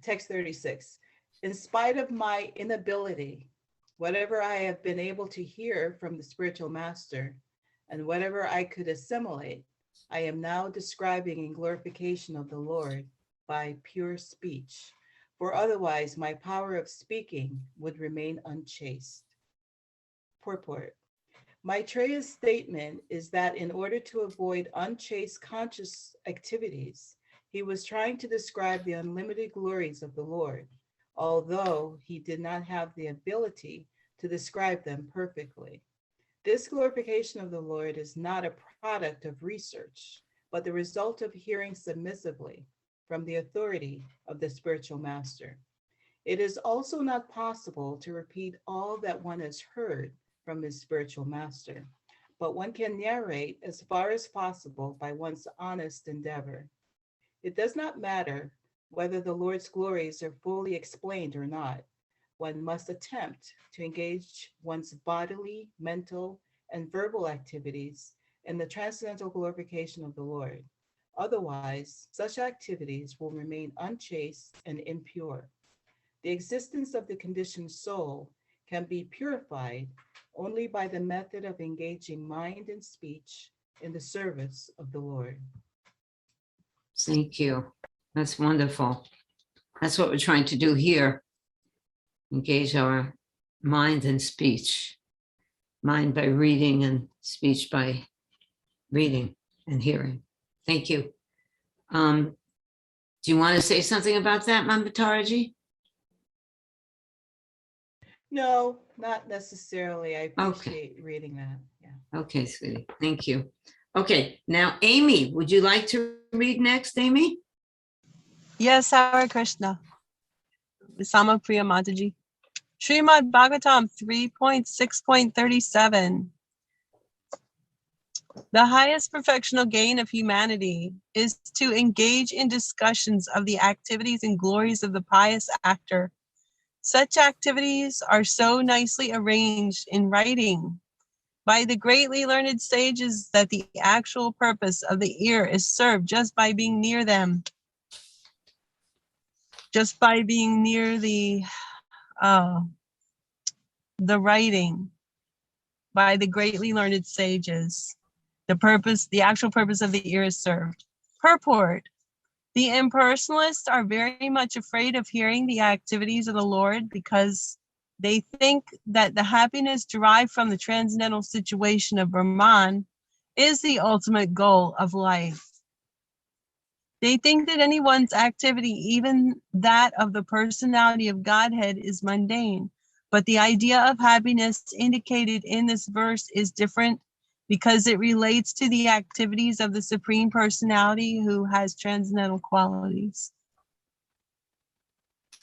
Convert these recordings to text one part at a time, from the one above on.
Text 36. In spite of my inability, whatever I have been able to hear from the spiritual master, and whatever I could assimilate, I am now describing in glorification of the Lord by pure speech, for otherwise my power of speaking would remain unchaste. Purport. Maitreya's statement is that in order to avoid unchaste conscious activities, he was trying to describe the unlimited glories of the Lord, although he did not have the ability to describe them perfectly. This glorification of the Lord is not a product of research, but the result of hearing submissively from the authority of the spiritual master. It is also not possible to repeat all that one has heard from his spiritual master, but one can narrate as far as possible by one's honest endeavor. It does not matter whether the Lord's glories are fully explained or not. One must attempt to engage one's bodily, mental, and verbal activities in the transcendental glorification of the Lord. Otherwise, such activities will remain unchaste and impure. The existence of the conditioned soul can be purified only by the method of engaging mind and speech in the service of the Lord. Thank you. That's wonderful. That's what we're trying to do here. Engage our mind and speech. Mind by reading and speech by reading and hearing. Thank you. Do you want to say something about that, Mambataraji? No, not necessarily. I appreciate reading that. Yeah. Okay, sweetie. Thank you. Okay, now Amy, would you like to read next, Amy? Yes, Hare Krishna. Sama Priya Mataji. Srimad Bhagavatam 3.6.37. The highest perfectional gain of humanity is to engage in discussions of the activities and glories of the pious actor. Such activities are so nicely arranged in writing by the greatly learned sages that the actual purpose of the ear is served just by being near them. Just by being near the writing by the greatly learned sages. The actual purpose of the ear is served. Purport. The impersonalists are very much afraid of hearing the activities of the Lord because they think that the happiness derived from the transcendental situation of Brahman is the ultimate goal of life. They think that anyone's activity, even that of the personality of Godhead, is mundane. But the idea of happiness indicated in this verse is different because it relates to the activities of the Supreme Personality who has transcendental qualities.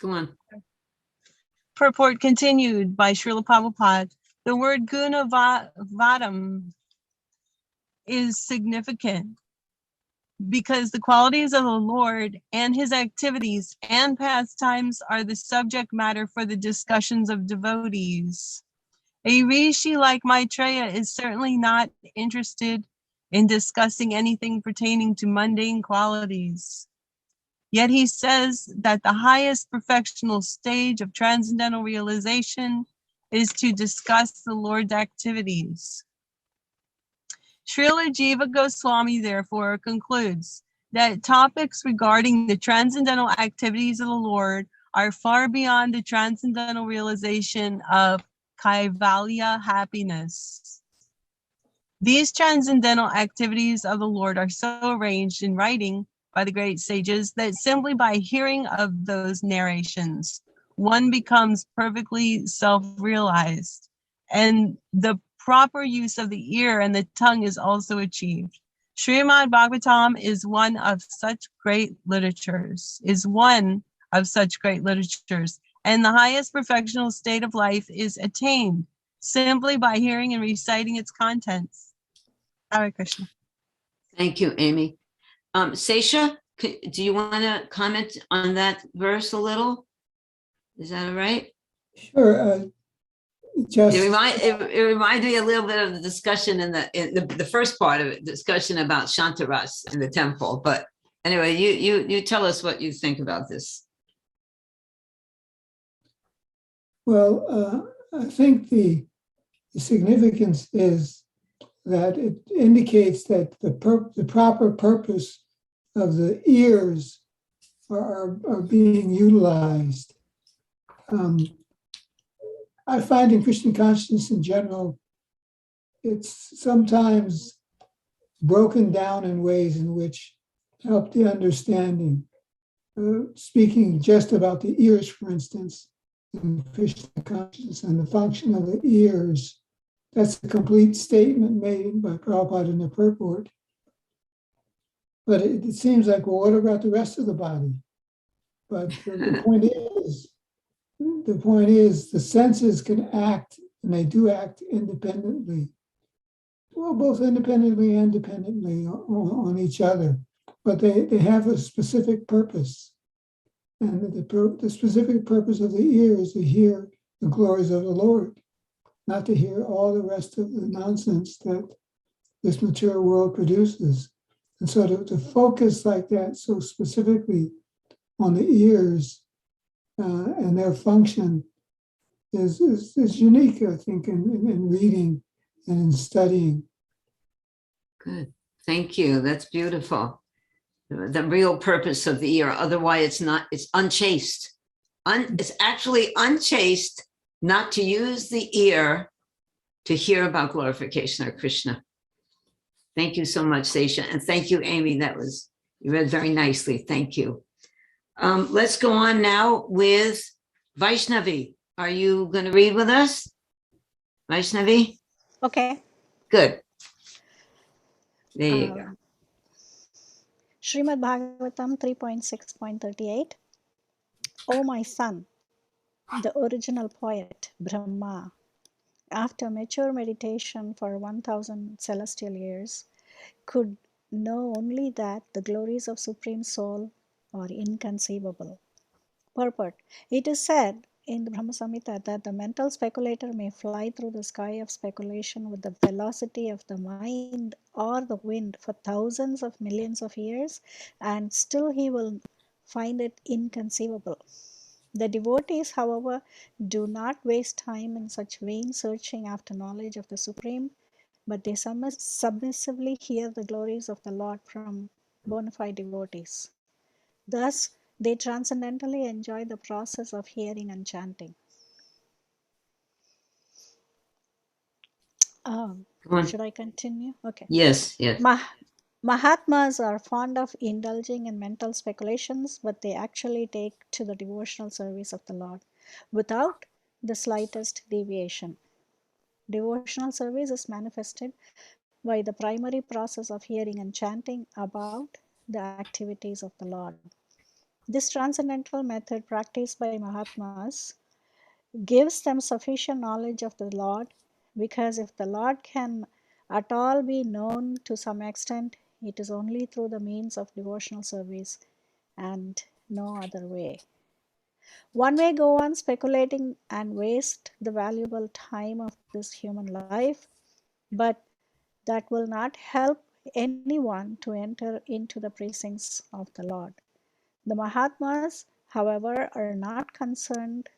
Go on. Purport continued by Srila Prabhupada. The word gunavadam is significant because the qualities of the Lord and his activities and pastimes are the subject matter for the discussions of devotees. A rishi like Maitreya is certainly not interested in discussing anything pertaining to mundane qualities. Yet he says that the highest perfectional stage of transcendental realization is to discuss the Lord's activities. Srila Jiva Goswami therefore concludes that topics regarding the transcendental activities of the Lord are far beyond the transcendental realization of Kaivalya happiness. These transcendental activities of the Lord are so arranged in writing by the great sages that simply by hearing of those narrations, one becomes perfectly self-realized, and the proper use of the ear and the tongue is also achieved. Srimad Bhagavatam is one of such great literatures, and the highest perfectional state of life is attained simply by hearing and reciting its contents. Hare Krishna. Thank you, Amy. Sesha, do you want to comment on that verse a little? Is that all right? Sure. It reminded me a little bit of the discussion in the first part of it, discussion about Shantaras in the temple. But anyway, you tell us what you think about this. Well, I think the significance is that it indicates that the proper purpose of the ears are being utilized. I find in Christian consciousness in general, it's sometimes broken down in ways in which help the understanding. Speaking just about the ears, for instance, in Krishna consciousness and the function of the ears, that's a complete statement made by Prabhupada in the purport. But it seems like, well, what about the rest of the body? But the point is, the senses can act, and they do act independently. Well, both independently and dependently on each other. But they have a specific purpose. And the specific purpose of the ear is to hear the glories of the Lord, not to hear all the rest of the nonsense that this material world produces. And so to focus like that so specifically on the ears and their function is unique, I think, in reading and in studying. Good. Thank you. That's beautiful. The real purpose of the ear. Otherwise, it's unchaste. It's actually unchaste not to use the ear to hear about glorification of Krishna. Thank you so much, Sesha. And thank you, Amy. You read very nicely. Thank you. Let's go on now with Vaishnavi. Are you going to read with us? Vaishnavi? Okay. Good. There you go. Srimad Bhagavatam 3.6.38. O my son, the original poet, Brahma, after mature meditation for 1000 celestial years, could know only that the glories of Supreme Soul are inconceivable. Purport. It is said in the Brahma Samhita that the mental speculator may fly through the sky of speculation with the velocity of the mind or the wind for thousands of millions of years, and still he will find it inconceivable. The devotees, however, do not waste time in such vain searching after knowledge of the Supreme, but they submissively hear the glories of the Lord from bona fide devotees. Thus, they transcendently enjoy the process of hearing and chanting. Should I continue? Okay. Yes. Mahatmas are fond of indulging in mental speculations, but they actually take to the devotional service of the Lord without the slightest deviation. Devotional service is manifested by the primary process of hearing and chanting about the activities of the Lord. This transcendental method practiced by Mahatmas gives them sufficient knowledge of the Lord, because if the Lord can at all be known to some extent, it is only through the means of devotional service and no other way. One may go on speculating and waste the valuable time of this human life, but that will not help anyone to enter into the precincts of the Lord. The Mahatmas, however, are not concerned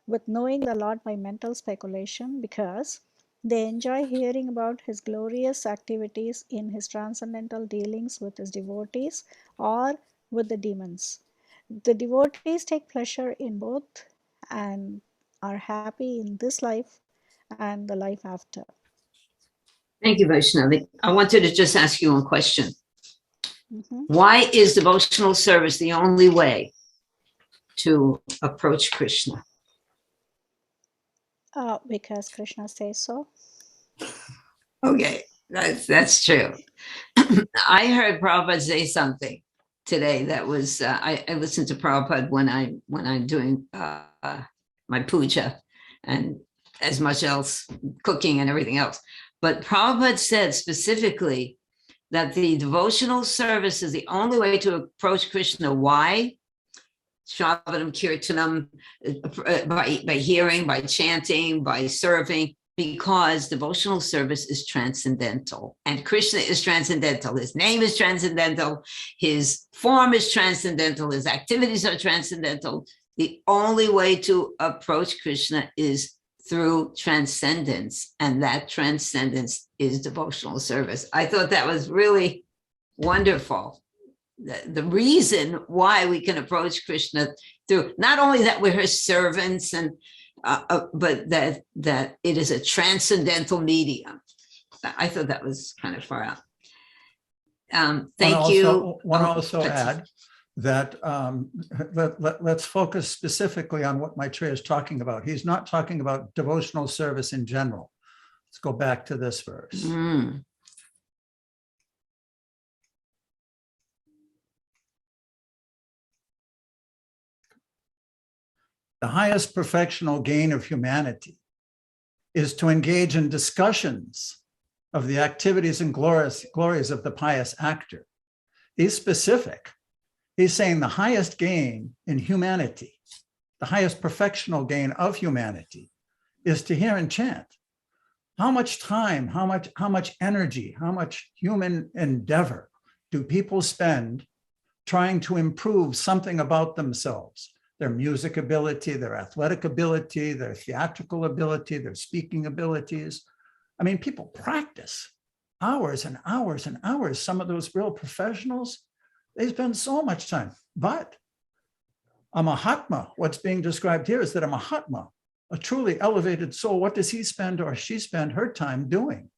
with knowing the Lord by mental speculation, because they enjoy hearing about his glorious activities in his transcendental dealings with his devotees or with the demons. The devotees take pleasure in both and are happy in this life and the life after. Thank you, Vaishnavi. I wanted to just ask you one question. Why is devotional service the only way to approach Krishna? Because Krishna says so. Okay, that's true. I heard Prabhupada say something today that was, I listened to Prabhupada when I'm doing my puja and as much else, cooking and everything else. But Prabhupada said specifically that the devotional service is the only way to approach Krishna. Why? Shravanam Kirtanam, by hearing, by chanting, by serving, because devotional service is transcendental. And Krishna is transcendental. His name is transcendental. His form is transcendental. His activities are transcendental. the only way to approach Krishna is through transcendence, and that transcendence is devotional service. I thought that was really wonderful. The reason why we can approach Krishna through, not only that we're his servants, and but that it is a transcendental medium. I thought that was kind of far out. Thank you. Want to also add that let's focus specifically on what Maitreya is talking about. He's not talking about devotional service in general. Let's go back to this verse. The highest perfectional gain of humanity is to engage in discussions of the activities and glories of the pious actor. He's specific. He's saying the highest gain in humanity, the highest perfectional gain of humanity, is to hear and chant. How much time, how much energy, how much human endeavor do people spend trying to improve something about themselves? Their music ability, their athletic ability, their theatrical ability, their speaking abilities. I mean, people practice hours and hours and hours. Some of those real professionals, they spend so much time. But a Mahatma, what's being described here is that a Mahatma, a truly elevated soul, what does he spend or she spend her time doing?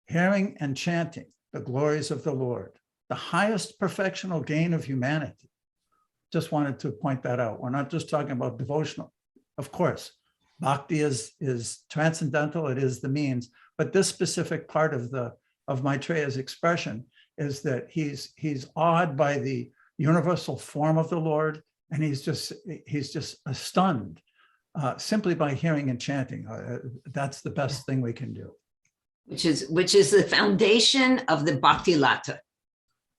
Hearing and chanting the glories of the Lord, the highest perfectional gain of humanity. Just wanted to point that out. We're not just talking about devotional. Of course, bhakti is transcendental, it is the means, but this specific part of Maitreya's expression is that he's awed by the universal form of the Lord, and he's just stunned simply by hearing and chanting. That's the best thing we can do. Which is the foundation of the bhakti lata,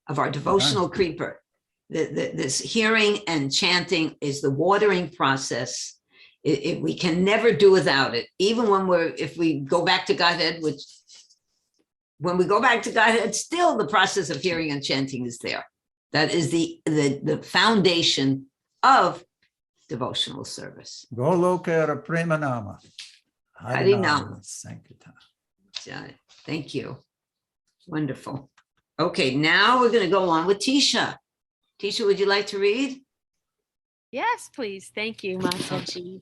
of our devotional creeper. This hearing and chanting is the watering process. We can never do without it. Even if we go back to Godhead, when we go back to Godhead, still the process of hearing and chanting is there. That is the foundation of devotional service. Golokara Premanama. Harinama. Thank you. Wonderful. Okay, now we're going to go on with Tisha. Tisha, would you like to read? Yes, please. Thank you, Masaji.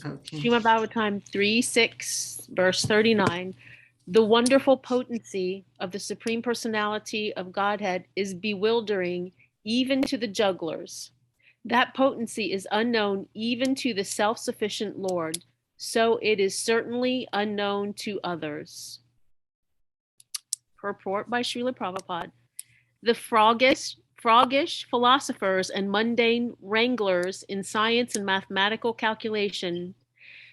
Okay. Srimad Bhagavatam 3:6, verse 39. The wonderful potency of the Supreme Personality of Godhead is bewildering even to the jugglers. That potency is unknown even to the self-sufficient Lord, so it is certainly unknown to others. Purport by Srila Prabhupada. The froggish philosophers and mundane wranglers in science and mathematical calculation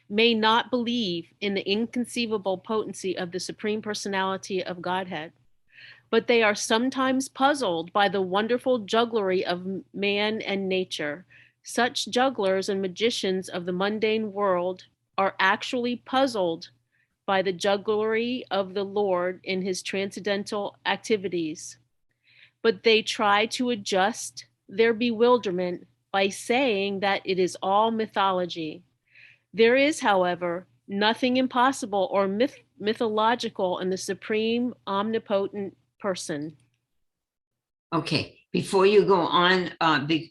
may not believe in the inconceivable potency of the Supreme Personality of Godhead, but they are sometimes puzzled by the wonderful jugglery of man and nature. Such jugglers and magicians of the mundane world are actually puzzled by the jugglery of the Lord in his transcendental activities. But they try to adjust their bewilderment by saying that it is all mythology. There is, however, nothing impossible or mythological in the Supreme Omnipotent Person. Okay, before you go on,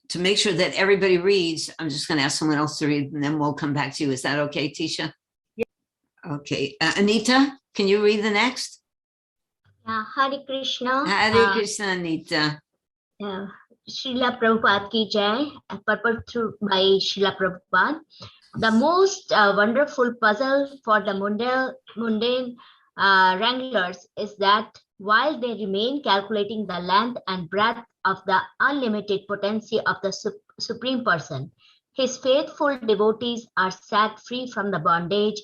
to make sure that everybody reads, I'm just going to ask someone else to read, and then we'll come back to you. Is that okay, Tisha? Yeah. Okay, Anita, can you read the next? Hare Krishna. Hare Krishna, Anita. Srila Prabhupada ki jai, purport through by Srila Prabhupada. The most wonderful puzzle for the mundane wranglers is that while they remain calculating the length and breadth of the unlimited potency of the Supreme Person, his faithful devotees are set free from the bondage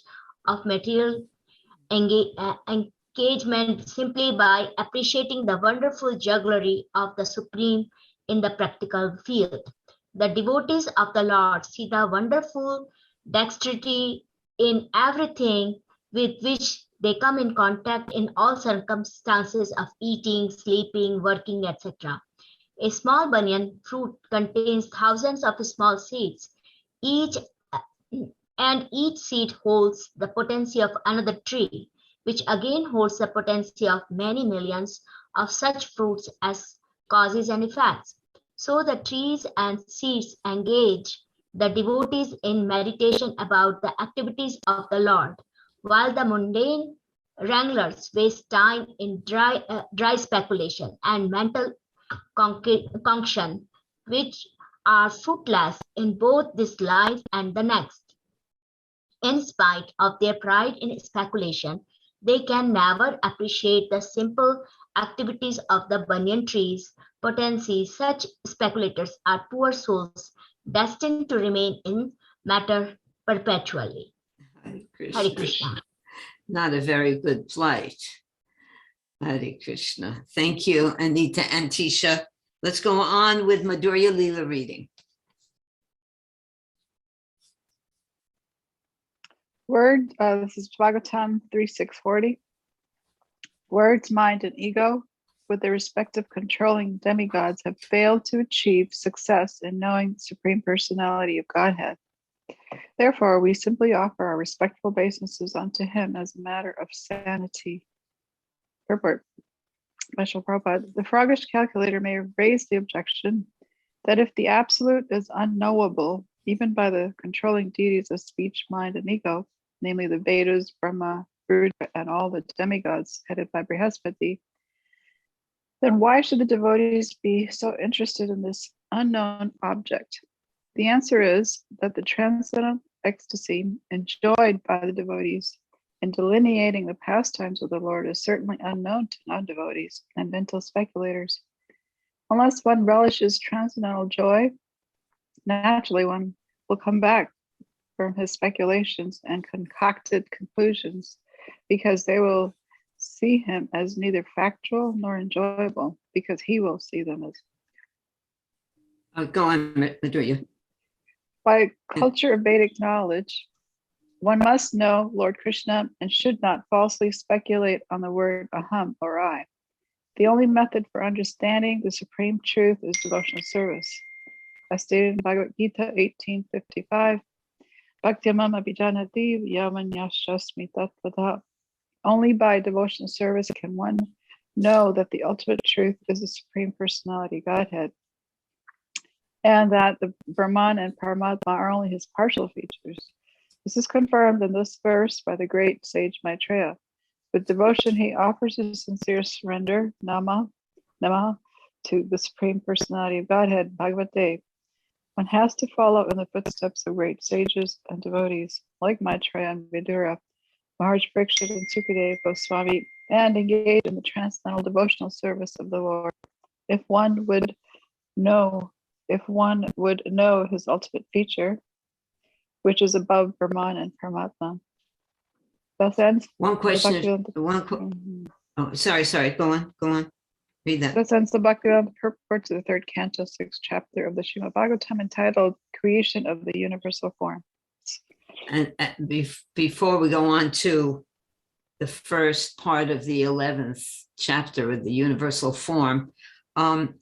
of material engagement simply by appreciating the wonderful jugglery of the Supreme in the practical field. The devotees of the Lord see the wonderful dexterity in everything with which they come in contact in all circumstances of eating, sleeping, working, etc. A small banyan fruit contains thousands of small seeds. Each and each seed holds the potency of another tree, which again holds the potency of many millions of such fruits as causes and effects. So the trees and seeds engage the devotees in meditation about the activities of the Lord, while the mundane wranglers waste time in dry speculation and mental concoction, which are fruitless in both this life and the next. In spite of their pride in speculation, they can never appreciate the simple activities of the banyan tree's potency. Such speculators are poor souls destined to remain in matter perpetually. Hare Hare Krishna. Krishna. Not a very good plight. Hare Krishna. Thank you, Anita and Tisha. Let's go on with Madhurya Leela reading. Word, this is Bhagavatam 3.640. Words, mind, and ego, with their respective controlling demigods, have failed to achieve success in knowing the Supreme Personality of Godhead. Therefore, we simply offer our respectful obeisances unto him as a matter of sanity. Purport. Special Prabhupada. The froggish calculator may raise the objection that if the absolute is unknowable, even by the controlling deities of speech, mind, and ego, namely the Vedas, Brahma, Rudra, and all the demigods headed by Brihaspati, then why should the devotees be so interested in this unknown object? The answer is that the transcendental ecstasy enjoyed by the devotees in delineating the pastimes of the Lord is certainly unknown to non-devotees and mental speculators. Unless one relishes transcendental joy, naturally one will come back from his speculations and concocted conclusions, because they will see him as neither factual nor enjoyable, because he will see them as. Go on, Madhurya. By culture of Vedic knowledge, one must know Lord Krishna and should not falsely speculate on the word aham or I. The only method for understanding the supreme truth is devotional service. As stated in Bhagavad Gita 18:55, Bhaktyamam abhijanati yamanyashasmi tatvata. Only by devotional service can one know that the ultimate truth is the Supreme Personality Godhead, and that the Brahman and Paramatma are only his partial features. This is confirmed in this verse by the great sage Maitreya. With devotion, he offers a sincere surrender, nama, to the Supreme Personality of Godhead, Bhagavate. One has to follow in the footsteps of great sages and devotees, like Maitreya and Vidura, Maharaj Parikshit and Sukadeva Goswami, and engage in the transcendental devotional service of the Lord. If one would know his ultimate feature, which is above Brahman and Paramatma. Thus ends One question. Sorry. Go on. Read that. Thus ends the Bhaktivedanta purport to the third canto, 6th chapter of the Srimad Bhagavatam, entitled Creation of the Universal Form. And before we go on to the first part of the 11th chapter of the Universal Form,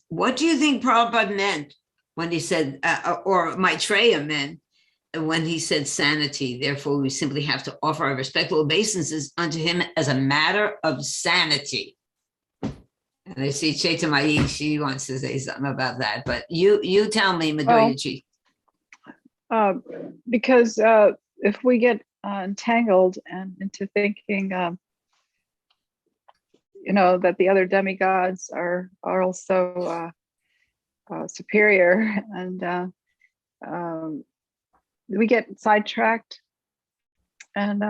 what do you think Prabhupada meant when he said, or Maitreya meant, when he said sanity? Therefore, we simply have to offer our respectful obeisances unto him as a matter of sanity. And I see Chaitanya, she wants to say something about that, but you tell me, Madhurya. Because if we get entangled and into thinking, that the other demigods are also superior, and we get sidetracked, and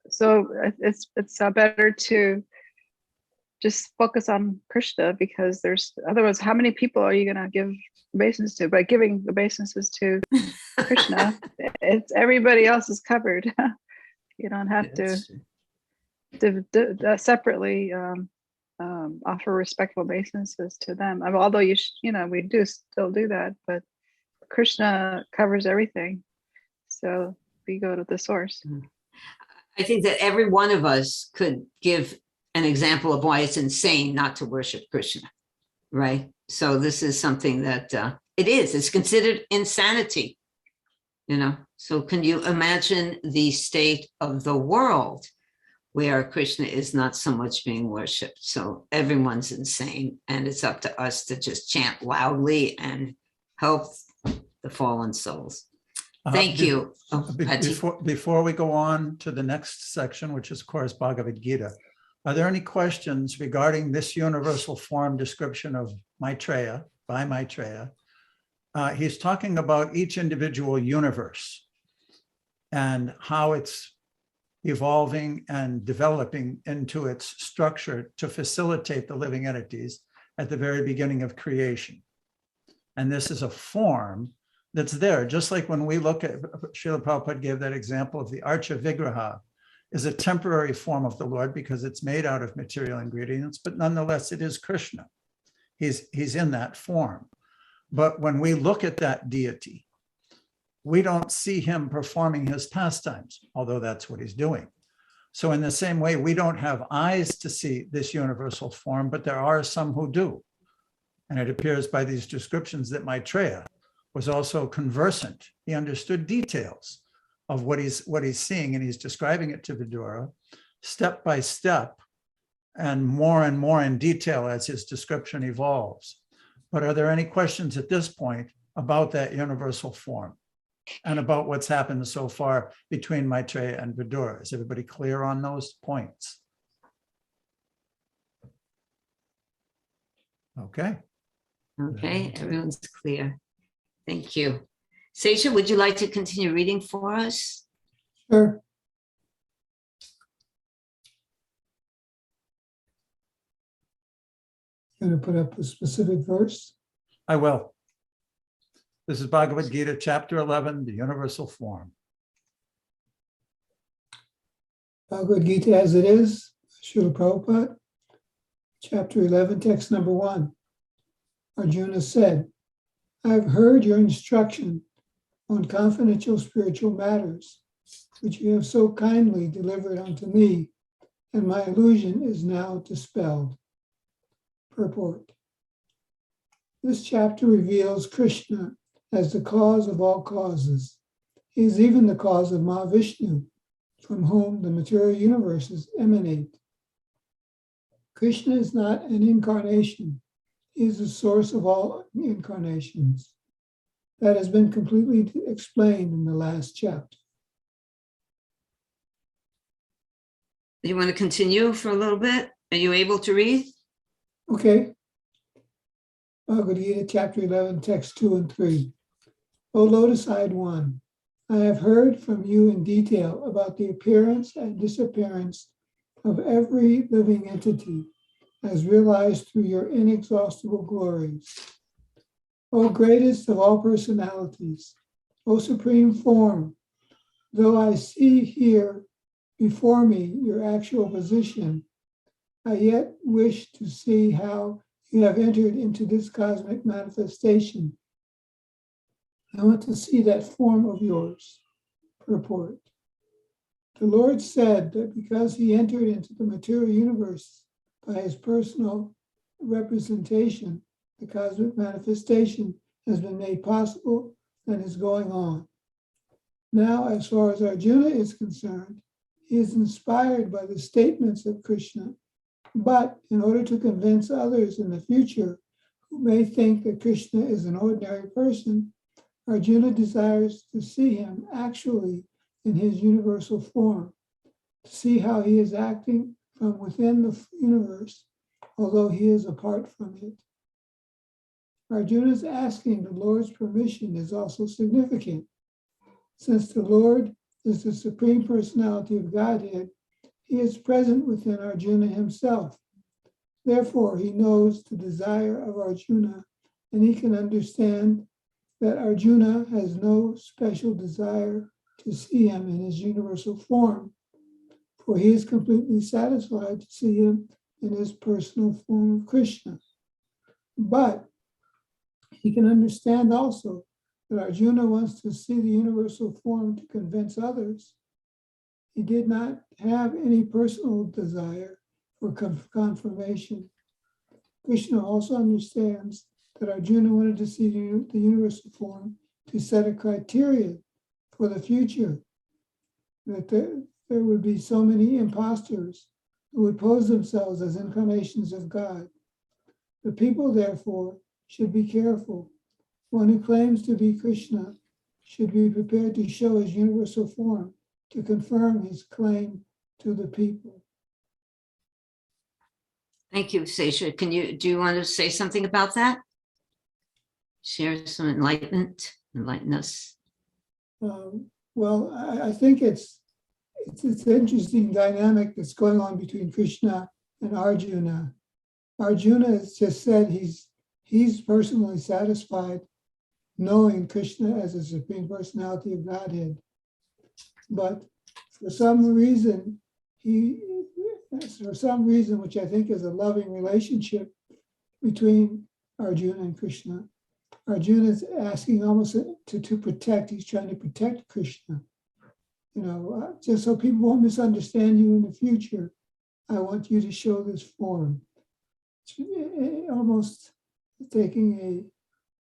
so it's better to just focus on Krishna, because otherwise, how many people are you going to give obeisances to? By giving obeisances to Krishna, it's everybody else is covered. You don't have to separately offer respectful obeisances to them. Although we do still do that, but Krishna covers everything, so we go to the source. I think that every one of us could give an example of why it's insane not to worship Krishna, right? So this is something that It is. It's considered insanity. So can you imagine the state of the world where Krishna is not so much being worshipped? So everyone's insane, and it's up to us to just chant loudly and help the fallen souls. Thank you. Before we go on to the next section, which is, of course, Bhagavad Gita, are there any questions regarding this universal form description of Maitreya, by Maitreya? He's talking about each individual universe and how it's evolving and developing into its structure to facilitate the living entities at the very beginning of creation. And this is a form that's there, just like when we look at, Srila Prabhupada gave that example of the Archa Vigraha, is a temporary form of the Lord because it's made out of material ingredients, but nonetheless, it is Krishna. He's in that form. But when we look at that deity, we don't see him performing his pastimes, although that's what he's doing. So in the same way, we don't have eyes to see this universal form, but there are some who do. And it appears by these descriptions that Maitreya was also conversant. He understood details of what he's seeing, and he's describing it to Vidura step by step and more in detail as his description evolves. But are there any questions at this point about that universal form and about what's happened so far between Maitreya and Vidura? Is everybody clear on those points? Okay. Okay, everyone's clear. Thank you. Seisha, would you like to continue reading for us? Sure. Going to put up a specific verse? I will. This is Bhagavad Gita, chapter 11, the universal form. Bhagavad Gita as it is, Srila Prabhupada, chapter 11, text number 1. Arjuna said, I have heard your instruction on confidential spiritual matters, which you have so kindly delivered unto me, and my illusion is now dispelled. Purport. This chapter reveals Krishna as the cause of all causes. He is even the cause of Mahavishnu, from whom the material universes emanate. Krishna is not an incarnation. He is the source of all incarnations. That has been completely explained in the last chapter. You want to continue for a little bit? Are you able to read? Okay. Bhagavad Gita, chapter 11, text 2 and 3. O lotus-eyed one, I have heard from you in detail about the appearance and disappearance of every living entity as realized through your inexhaustible glories. O greatest of all personalities, O supreme form, though I see here before me your actual position, I yet wish to see how you have entered into this cosmic manifestation. I want to see that form of yours. Purport. The Lord said that because he entered into the material universe by his personal representation, the cosmic manifestation has been made possible and is going on. Now, as far as Arjuna is concerned, he is inspired by the statements of Krishna, but in order to convince others in the future who may think that Krishna is an ordinary person, Arjuna desires to see him actually in his universal form, to see how he is acting from within the universe, although he is apart from it. Arjuna's asking the Lord's permission is also significant. Since the Lord is the Supreme Personality of Godhead, he is present within Arjuna himself. Therefore, he knows the desire of Arjuna, and he can understand that Arjuna has no special desire to see him in his universal form, for he is completely satisfied to see him in his personal form of Krishna. But he can understand also that Arjuna wants to see the universal form to convince others. He did not have any personal desire for confirmation. Krishna also understands that Arjuna wanted to see the universal form to set a criteria for the future, that there would be so many impostors who would pose themselves as incarnations of God. The people, therefore, should be careful. One who claims to be Krishna should be prepared to show his universal form to confirm his claim to the people. Thank you, Sasha. Do you want to say something about that? Share some enlighten us. Well, I think it's an interesting dynamic that's going on between Krishna and Arjuna. Arjuna has just said he's personally satisfied knowing Krishna as a Supreme Personality of Godhead. But for some reason, which I think is a loving relationship between Arjuna and Krishna, Arjuna is asking almost to protect, he's trying to protect Krishna. Just so people won't misunderstand you in the future, I want you to show this form. It's almost taking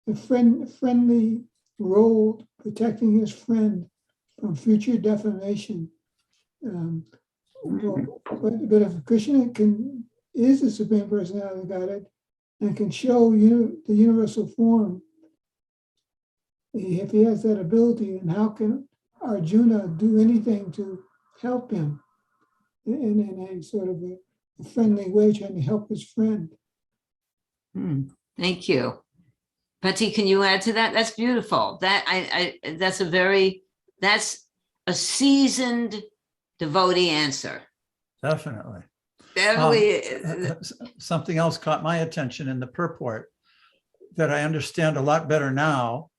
a friendly role, protecting his friend from future defamation. But if Krishna is the Supreme Personality of Godhead and can show you the universal form, if he has that ability, then how can Arjuna do anything to help him in a sort of a friendly way, trying to help his friend? Thank you. Patti, can you add to that? That's beautiful. That's a seasoned devotee answer. Definitely. Something else caught my attention in the purport that I understand a lot better now,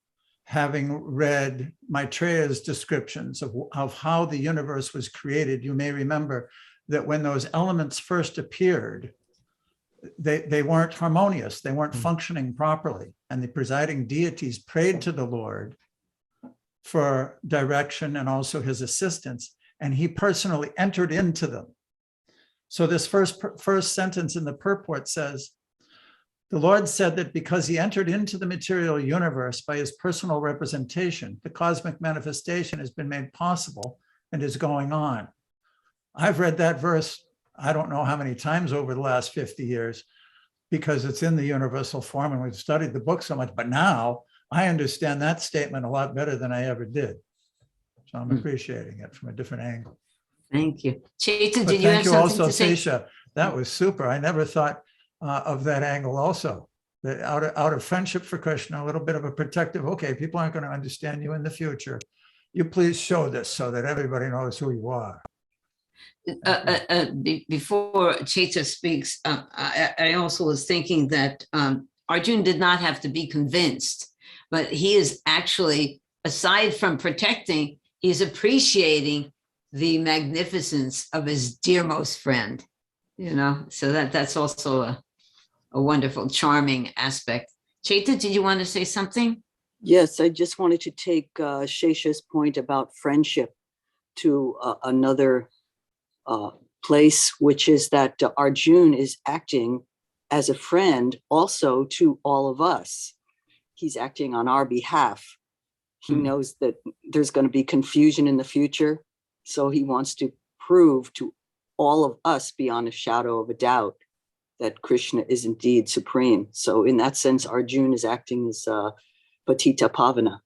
having read Maitreya's descriptions of how the universe was created. You may remember that when those elements first appeared, they weren't harmonious, they weren't functioning properly. And the presiding deities prayed to the Lord for direction and also his assistance, and he personally entered into them. So this first sentence in the purport says, the Lord said that because he entered into the material universe by his personal representation, the cosmic manifestation has been made possible and is going on. I've read that verse, I don't know how many times over the last 50 years, because it's in the universal form and we've studied the book so much, but now I understand that statement a lot better than I ever did. So I'm appreciating it from a different angle. Thank you. Chaita, But did you have thank you something also, to say? Sasha. That was super. I never thought of that angle also. That out of friendship for Krishna, a little bit of a protective, okay, people aren't going to understand you in the future. You please show this so that everybody knows who you are. Before Chaita speaks, I also was thinking that Arjuna did not have to be convinced, but he is actually, aside from protecting, he's appreciating the magnificence of his dearmost friend, so that's also a wonderful, charming aspect. Chaita, did you want to say something? Yes, I just wanted to take Shesha's point about friendship to another place, which is that Arjuna is acting as a friend also to all of us. He's acting on our behalf. He knows that there's going to be confusion in the future. So he wants to prove to all of us beyond a shadow of a doubt that Krishna is indeed supreme. So in that sense, Arjuna is acting as Patita Pavana.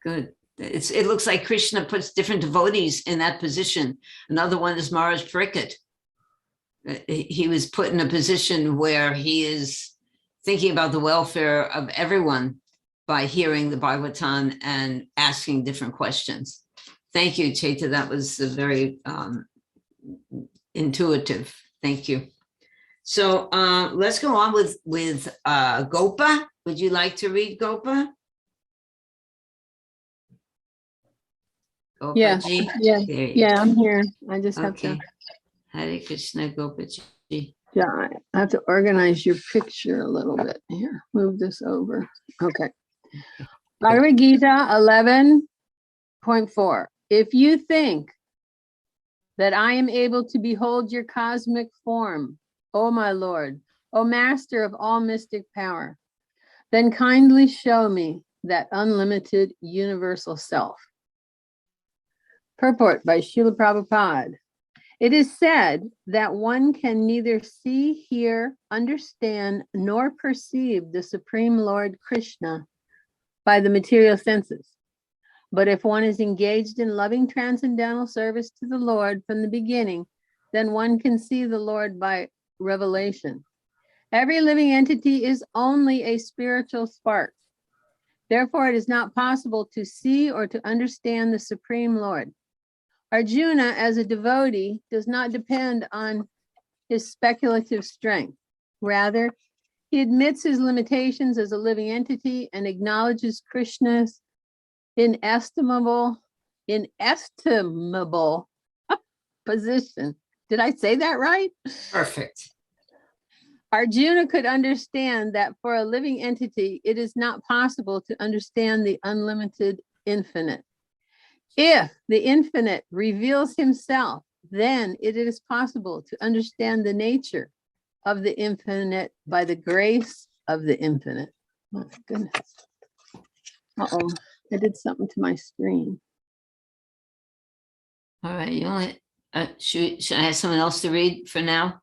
Good. It looks like Krishna puts different devotees in that position. Another one is Maharaj Pariksit. He was put in a position where he is thinking about the welfare of everyone by hearing the Bhagavatam and asking different questions. Thank you, Chaita. That was very intuitive. Thank you. So let's go on with Gopa. Would you like to read Gopa? Gopa Yeah, ji? yeah, I'm here. I just have Okay. to, Hare Krishna, Gopa ji. yeah, I have to organize your picture a little bit here. Move this over. Okay. Bhagavad Gita 11.4. If you think that I am able to behold your cosmic form, O my Lord, O master of all mystic power, then kindly show me that unlimited universal self. Purport by Srila Prabhupada. It is said that one can neither see, hear, understand, nor perceive the Supreme Lord Krishna by the material senses. But if one is engaged in loving transcendental service to the Lord from the beginning, then one can see the Lord by revelation. Every living entity is only a spiritual spark. Therefore, it is not possible to see or to understand the Supreme Lord. Arjuna, as a devotee, does not depend on his speculative strength. Rather, he admits his limitations as a living entity and acknowledges Krishna's inestimable position. Did I say that right? Perfect. Arjuna could understand that for a living entity, it is not possible to understand the unlimited infinite. If the infinite reveals himself, then it is possible to understand the nature of the infinite by the grace of the infinite. Oh, goodness. Uh-oh, I did something to my screen. All right, you only, should I have someone else to read for now?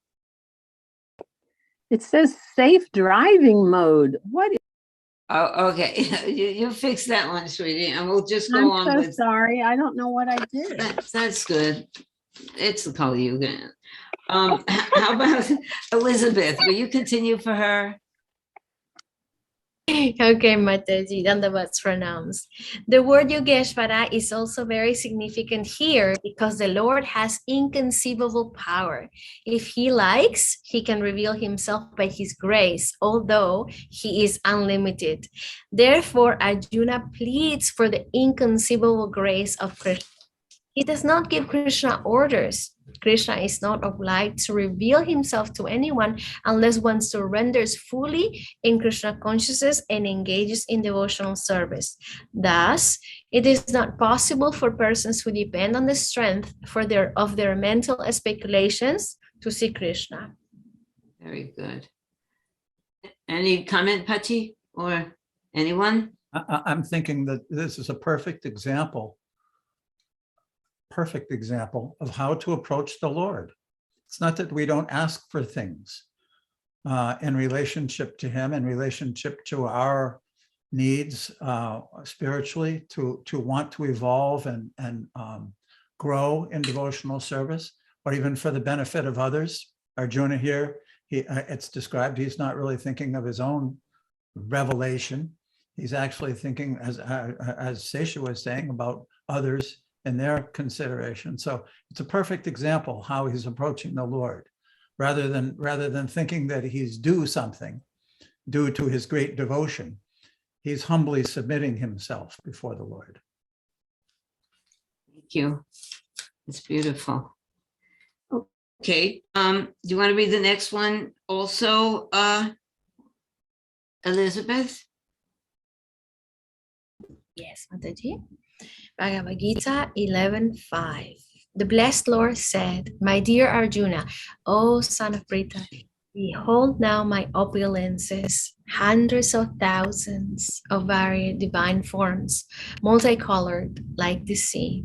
It says safe driving mode. What is Oh, okay. You fix that one, sweetie, and we'll just go on I'm so with. sorry. I don't know what I did. That's good. It's the color you get. How about Elizabeth? Will you continue for her? Okay, Mataji, and the what's pronounced. The word Yogeshvara is also very significant here because the Lord has inconceivable power. If he likes, he can reveal himself by his grace, although he is unlimited. Therefore, Arjuna pleads for the inconceivable grace of Krishna. He does not give Krishna orders. Krishna is not obliged to reveal himself to anyone unless one surrenders fully in Krishna consciousness and engages in devotional service. Thus, it is not possible for persons who depend on the strength of their mental speculations to see Krishna. Very good. Any comment, Pati, or anyone? I'm thinking that this is a perfect example of how to approach the Lord. It's not that we don't ask for things in relationship to him, in relationship to our needs spiritually, to want to evolve and grow in devotional service, or even for the benefit of others. Arjuna here, it's described, he's not really thinking of his own revelation. He's actually thinking, as Sesha was saying, about others and their consideration. So it's a perfect example how he's approaching the Lord, rather than thinking that he's due something due to his great devotion. He's humbly submitting himself before the Lord. Thank you. It's beautiful. Okay. Do you want to read the next one also, Elizabeth? Yes, Mataji. Bhagavad Gita 11:5. The blessed Lord said, "My dear Arjuna, O son of Pritha, behold now my opulences, hundreds of thousands of varied divine forms, multicolored like the sea."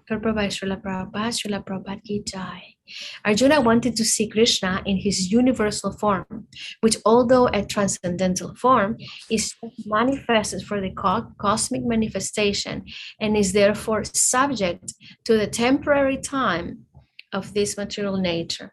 Purport by Srila Prabhupada Ki Jai. Arjuna wanted to see Krishna in his universal form, which, although a transcendental form, is manifested for the cosmic manifestation and is therefore subject to the temporary time of this material nature.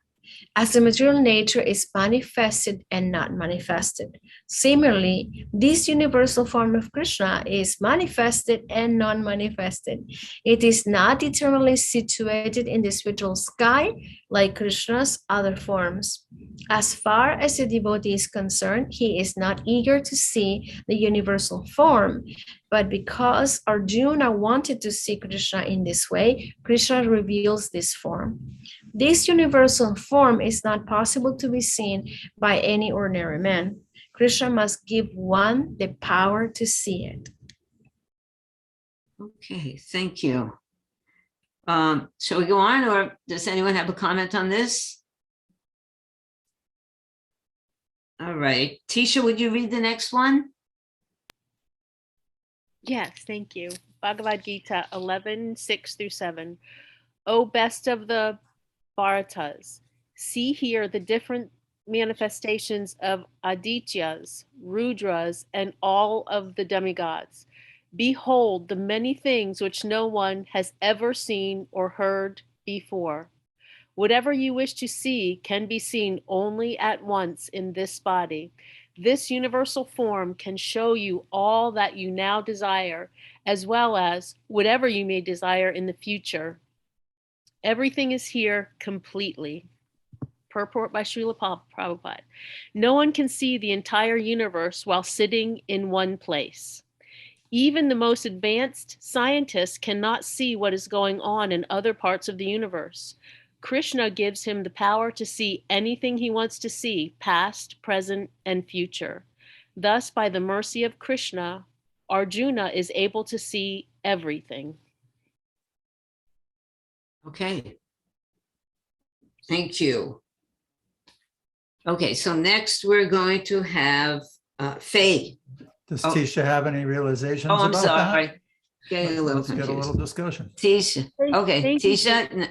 As the material nature is manifested and not manifested, similarly, this universal form of Krishna is manifested and non-manifested. It is not eternally situated in the spiritual sky like Krishna's other forms. As far as the devotee is concerned, he is not eager to see the universal form, but because Arjuna wanted to see Krishna in this way, Krishna reveals this form. This universal form is not possible to be seen by any ordinary man. Krishna must give one the power to see it. Okay, thank you. Shall we go on, or does anyone have a comment on this? All right. Tisha, would you read the next one? Yes, thank you. Bhagavad Gita 11:6-7. O best of the Bharatas, see here the different manifestations of Adityas, Rudras, and all of the demigods. Behold the many things which no one has ever seen or heard before. Whatever you wish to see can be seen only at once in this body. This universal form can show you all that you now desire, as well as whatever you may desire in the future. Everything is here completely. Purport by Srila Prabhupada. No one can see the entire universe while sitting in one place. Even the most advanced scientists cannot see what is going on in other parts of the universe. Krishna gives him the power to see anything he wants to see, past, present, and future. Thus, by the mercy of Krishna, Arjuna is able to see everything. Okay. Thank you. Okay, so next we're going to have Faye. Does Tisha have any realizations Oh, I'm about sorry. that? Getting a little Let's get a little confused. discussion. Tisha. Okay, Thank you. Tisha.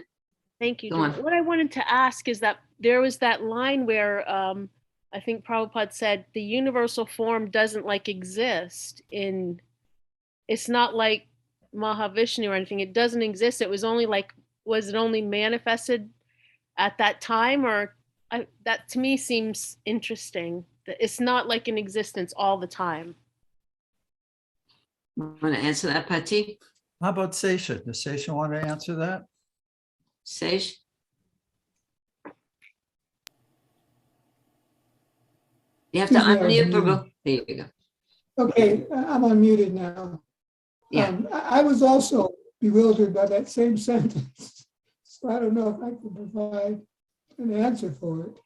Thank you. Go on. What I wanted to ask is that there was that line where I think Prabhupada said the universal form doesn't like exist in, it's not like Mahavishnu or anything. It doesn't exist. It was only like, was it only manifested at that time? Or that to me seems interesting. That it's not like in existence all the time. Want to answer that, Pati? How about Sesha? Does Sesha want to answer that? Seish? You have to Excuse me, I was unmute, muted. Prabhu. There you go. Okay, I'm unmuted now. Yeah. I was also bewildered by that same sentence. So I don't know if I can provide an answer for it.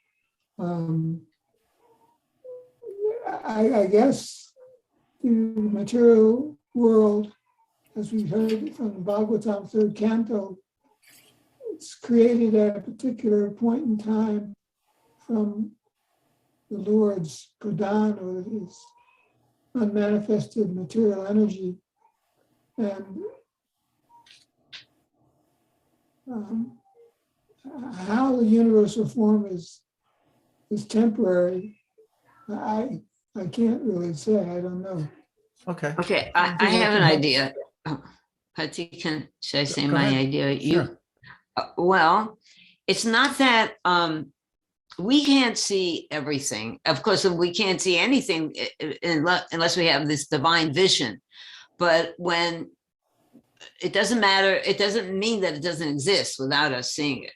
I guess the material world, as we heard from the Bhagavatam third canto, it's created at a particular point in time from the Lord's pradhan, or his unmanifested material energy. And how the universal form is temporary, I can't really say. I don't know. Okay. Okay, I have an idea. Oh, Pati, should I say Go my ahead. idea? Sure. Well, it's not that we can't see everything. Of course, we can't see anything unless we have this divine vision. But when it doesn't matter, it doesn't mean that it doesn't exist without us seeing it.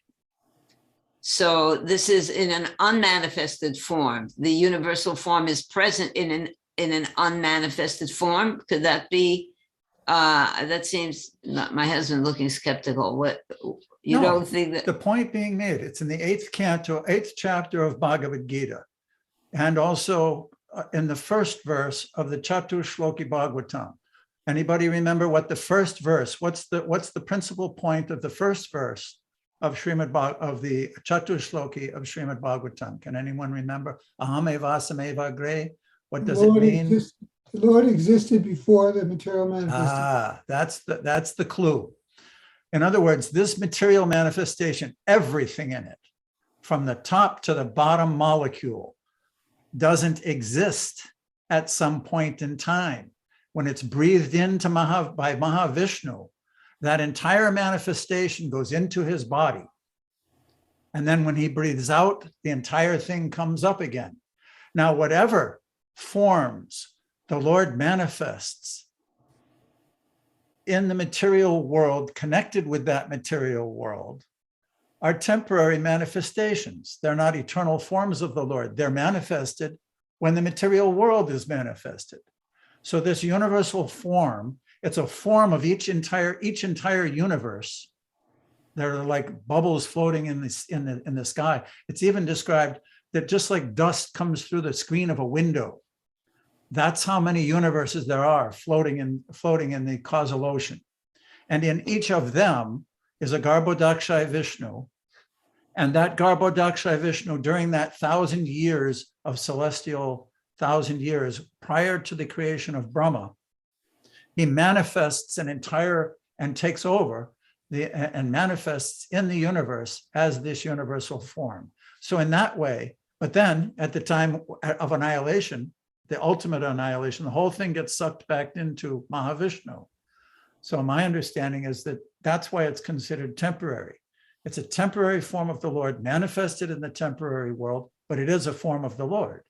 So this is in an unmanifested form. The universal form is present in an unmanifested form. Could that be? That seems not, my husband looking skeptical. What you No, don't think that? The point being made, it's in the 8th canto, 8th chapter of Bhagavad Gita, and also in the first verse of the Chatur Shloki Bhagavatam. Anybody remember what the first verse? What's the principal point of the first verse of the Chatur Shloki of Srimad Bhagavatam? Can anyone remember? Aham evasameva agre. What does it mean? The Lord existed before the material manifestation. That's the clue. In other words, this material manifestation, everything in it, from the top to the bottom molecule, doesn't exist at some point in time. When it's breathed into by Mahavishnu, that entire manifestation goes into his body. And then when he breathes out, the entire thing comes up again. Now, whatever forms the Lord manifests in the material world, connected with that material world, are temporary manifestations. They're not eternal forms of the Lord. They're manifested when the material world is manifested. So this universal form, it's a form of each entire universe. There are like bubbles floating in the sky. It's even described that just like dust comes through the screen of a window, that's how many universes there are floating in the causal ocean. And in each of them is a Garbhodakshay Vishnu, And that Garbhodaksha Vishnu, during that 1,000 years of celestial 1,000 years prior to the creation of Brahma, he manifests an entire and takes over and manifests in the universe as this universal form. So in that way, but then at the time of annihilation, the ultimate annihilation, the whole thing gets sucked back into Mahavishnu. So my understanding is that that's why it's considered temporary. It's a temporary form of the Lord manifested in the temporary world, but it is a form of the Lord.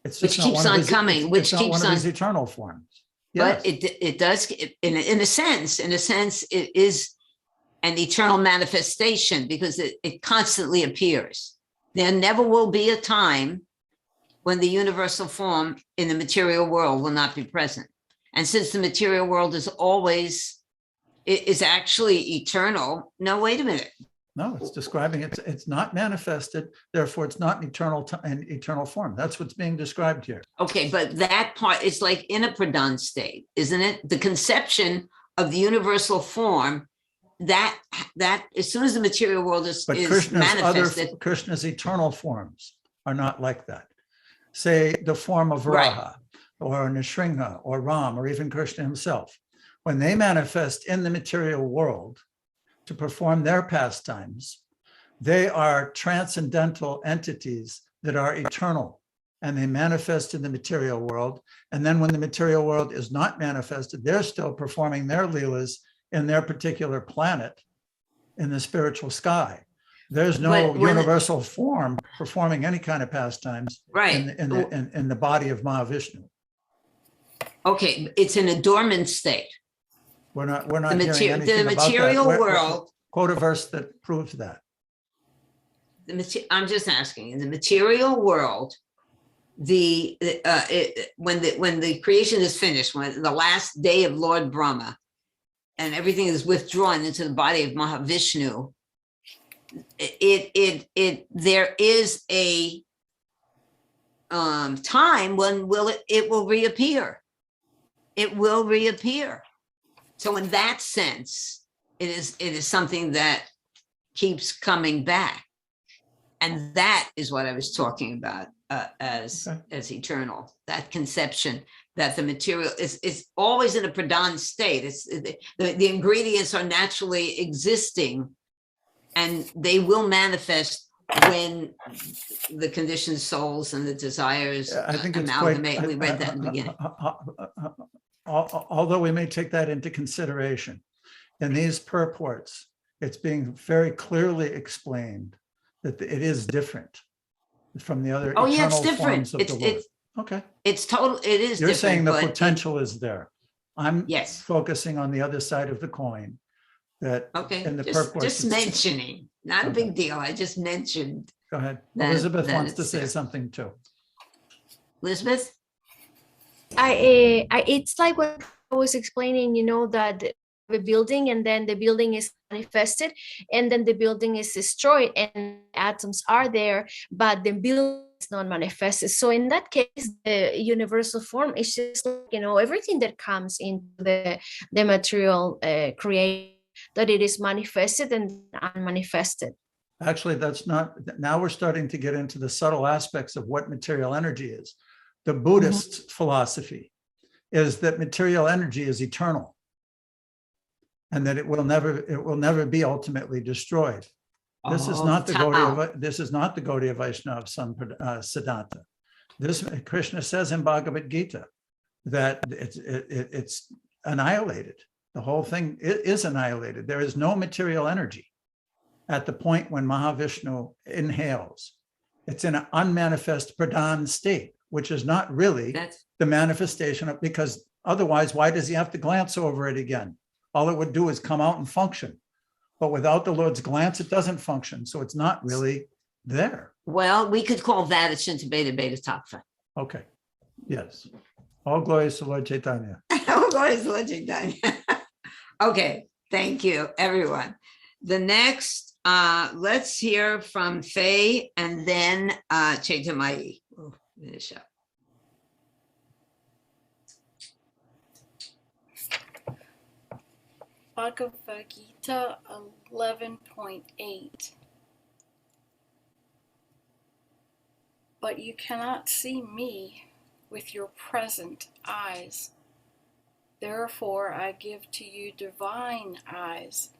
It's Which just not keeps one of on his, coming, it's which not keeps one of on- his eternal forms. But Yes. it does, in a sense, it is an eternal manifestation because it constantly appears. There never will be a time when the universal form in the material world will not be present. And since the material world is always, is actually eternal, no, wait a minute. No, it's describing it's not manifested, therefore it's not an eternal form. That's what's being described here. Okay, but that part is like in a pradhan state, isn't it? The conception of the universal form, that as soon as the material world is But manifested. Krishna's eternal forms are not like that. Say the form of Right. Varaha or Nrsimha or Ram or even Krishna himself. When they manifest in the material world to perform their pastimes, they are transcendental entities that are eternal and they manifest in the material world. And then when the material world is not manifested, they're still performing their leelas in their particular planet in the spiritual sky. There's no universal form performing any kind of pastimes Right. in the body of Mahavishnu. Okay, it's in a dormant state. We're not hearing anything the material about that. world. Quote a verse that proves that. I'm just asking, in the material world, when the creation is finished, when the last day of Lord Brahma, and everything is withdrawn into the body of Mahavishnu, there is a time when it will reappear. It will reappear. So in that sense, it is something that keeps coming back. And that is what I was talking about as eternal, that conception that the material is always in a pradhan state. It's the ingredients are naturally existing and they will manifest when the conditioned souls and the desires I think it's amalgamate. We read that in the beginning. Although we may take that into consideration, in these purports, it's being very clearly explained that it is different from the other Oh yeah, it's eternal different. forms of the Lord. Okay. It's total. It is. You're saying the but potential is there. I'm yes. focusing on the other side of the coin. That Okay. in the Just purports. mentioning, not a Okay. big deal. I just mentioned. Go ahead. that- Elizabeth that wants to it's say there. something too. Elizabeth. It's like what I was explaining, that the building and then the building is manifested and then the building is destroyed and atoms are there, but the building is not manifested. So in that case, the universal form is just everything that comes into the material creation, that it is manifested and unmanifested. Actually, that's not, now we're starting to get into the subtle aspects of what material energy is. The Buddhist philosophy is that material energy is eternal and that it will never be ultimately destroyed. This is not the Gaudiya Vaishnava Siddhanta. This Krishna says in Bhagavad Gita that it's annihilated. The whole thing is annihilated. There is no material energy at the point when Mahavishnu inhales. It's in an unmanifest pradhan state, which is not really the manifestation of, because otherwise, why does he have to glance over it again? All it would do is come out and function. But without the Lord's glance, it doesn't function. So it's not really there. Well, we could call that a Shinta Beta Beta Tattva. Okay. Yes. All glories to Lord Chaitanya. All glories to Lord Chaitanya. Okay. Thank you, everyone. The next, let's hear from Faye and then Chaitanya. We'll finish up. Bhagavad Gita 11.8. but you cannot see me with your present eyes. Therefore, I give to you divine eyes,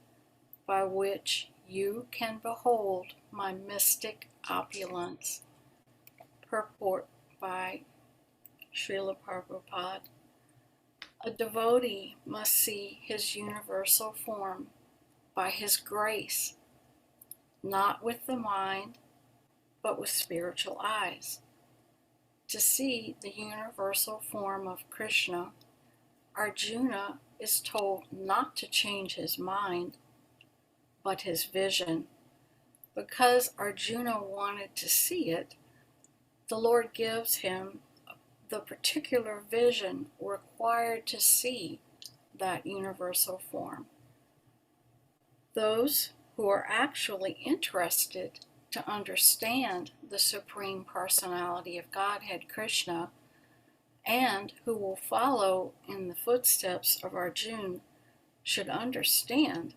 by which you can behold my mystic opulence. Purport by Srila Prabhupada. A devotee must see his universal form by his grace, not with the mind, but with spiritual eyes. To see the universal form of Krishna, Arjuna is told not to change his mind, but his vision. Because Arjuna wanted to see it, the Lord gives him the particular vision required to see that universal form. Those who are actually interested to understand the Supreme Personality of Godhead, Krishna, and who will follow in the footsteps of Arjuna, should understand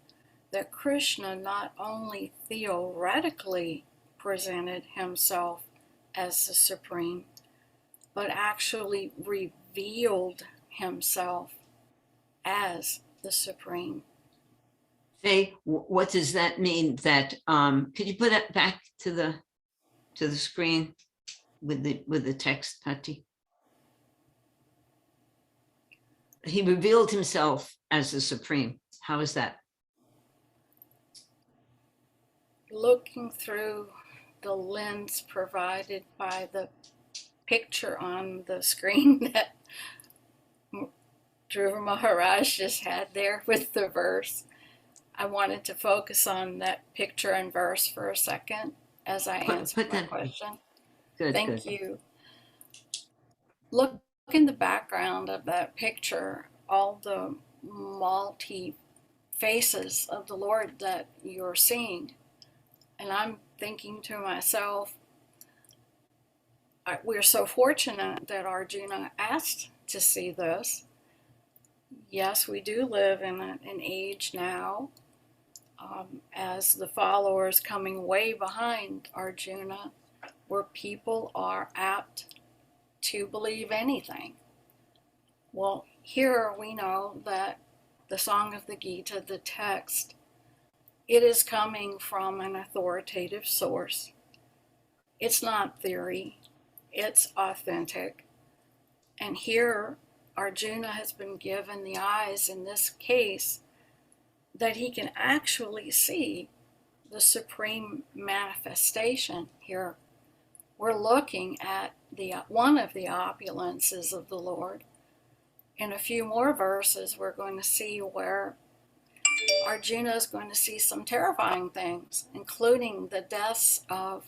that Krishna not only theoretically presented himself as the Supreme, but actually revealed himself as the Supreme. Jay, what does that mean? That could you put it back to the screen with the text, Patti? He revealed himself as the Supreme. How is that? Looking through the lens provided by the picture on the screen that Dhruva Maharaj just had there with the verse, I wanted to focus on that picture and verse for a second as I answer my question. Good. Thank you. Look in the background of that picture, all the multi faces of the Lord that you're seeing. And I'm thinking to myself, we're so fortunate that Arjuna asked to see this. Yes, we do live in an age now, as the followers coming way behind Arjuna, where people are apt to believe anything. Well, here we know that the Song of the Gita, the text, it is coming from an authoritative source. It's not theory, it's authentic. And here, Arjuna has been given the eyes in this case that he can actually see the supreme manifestation here. We're looking at one of the opulences of the Lord. In a few more verses, we're going to see where Arjuna is going to see some terrifying things, including the deaths of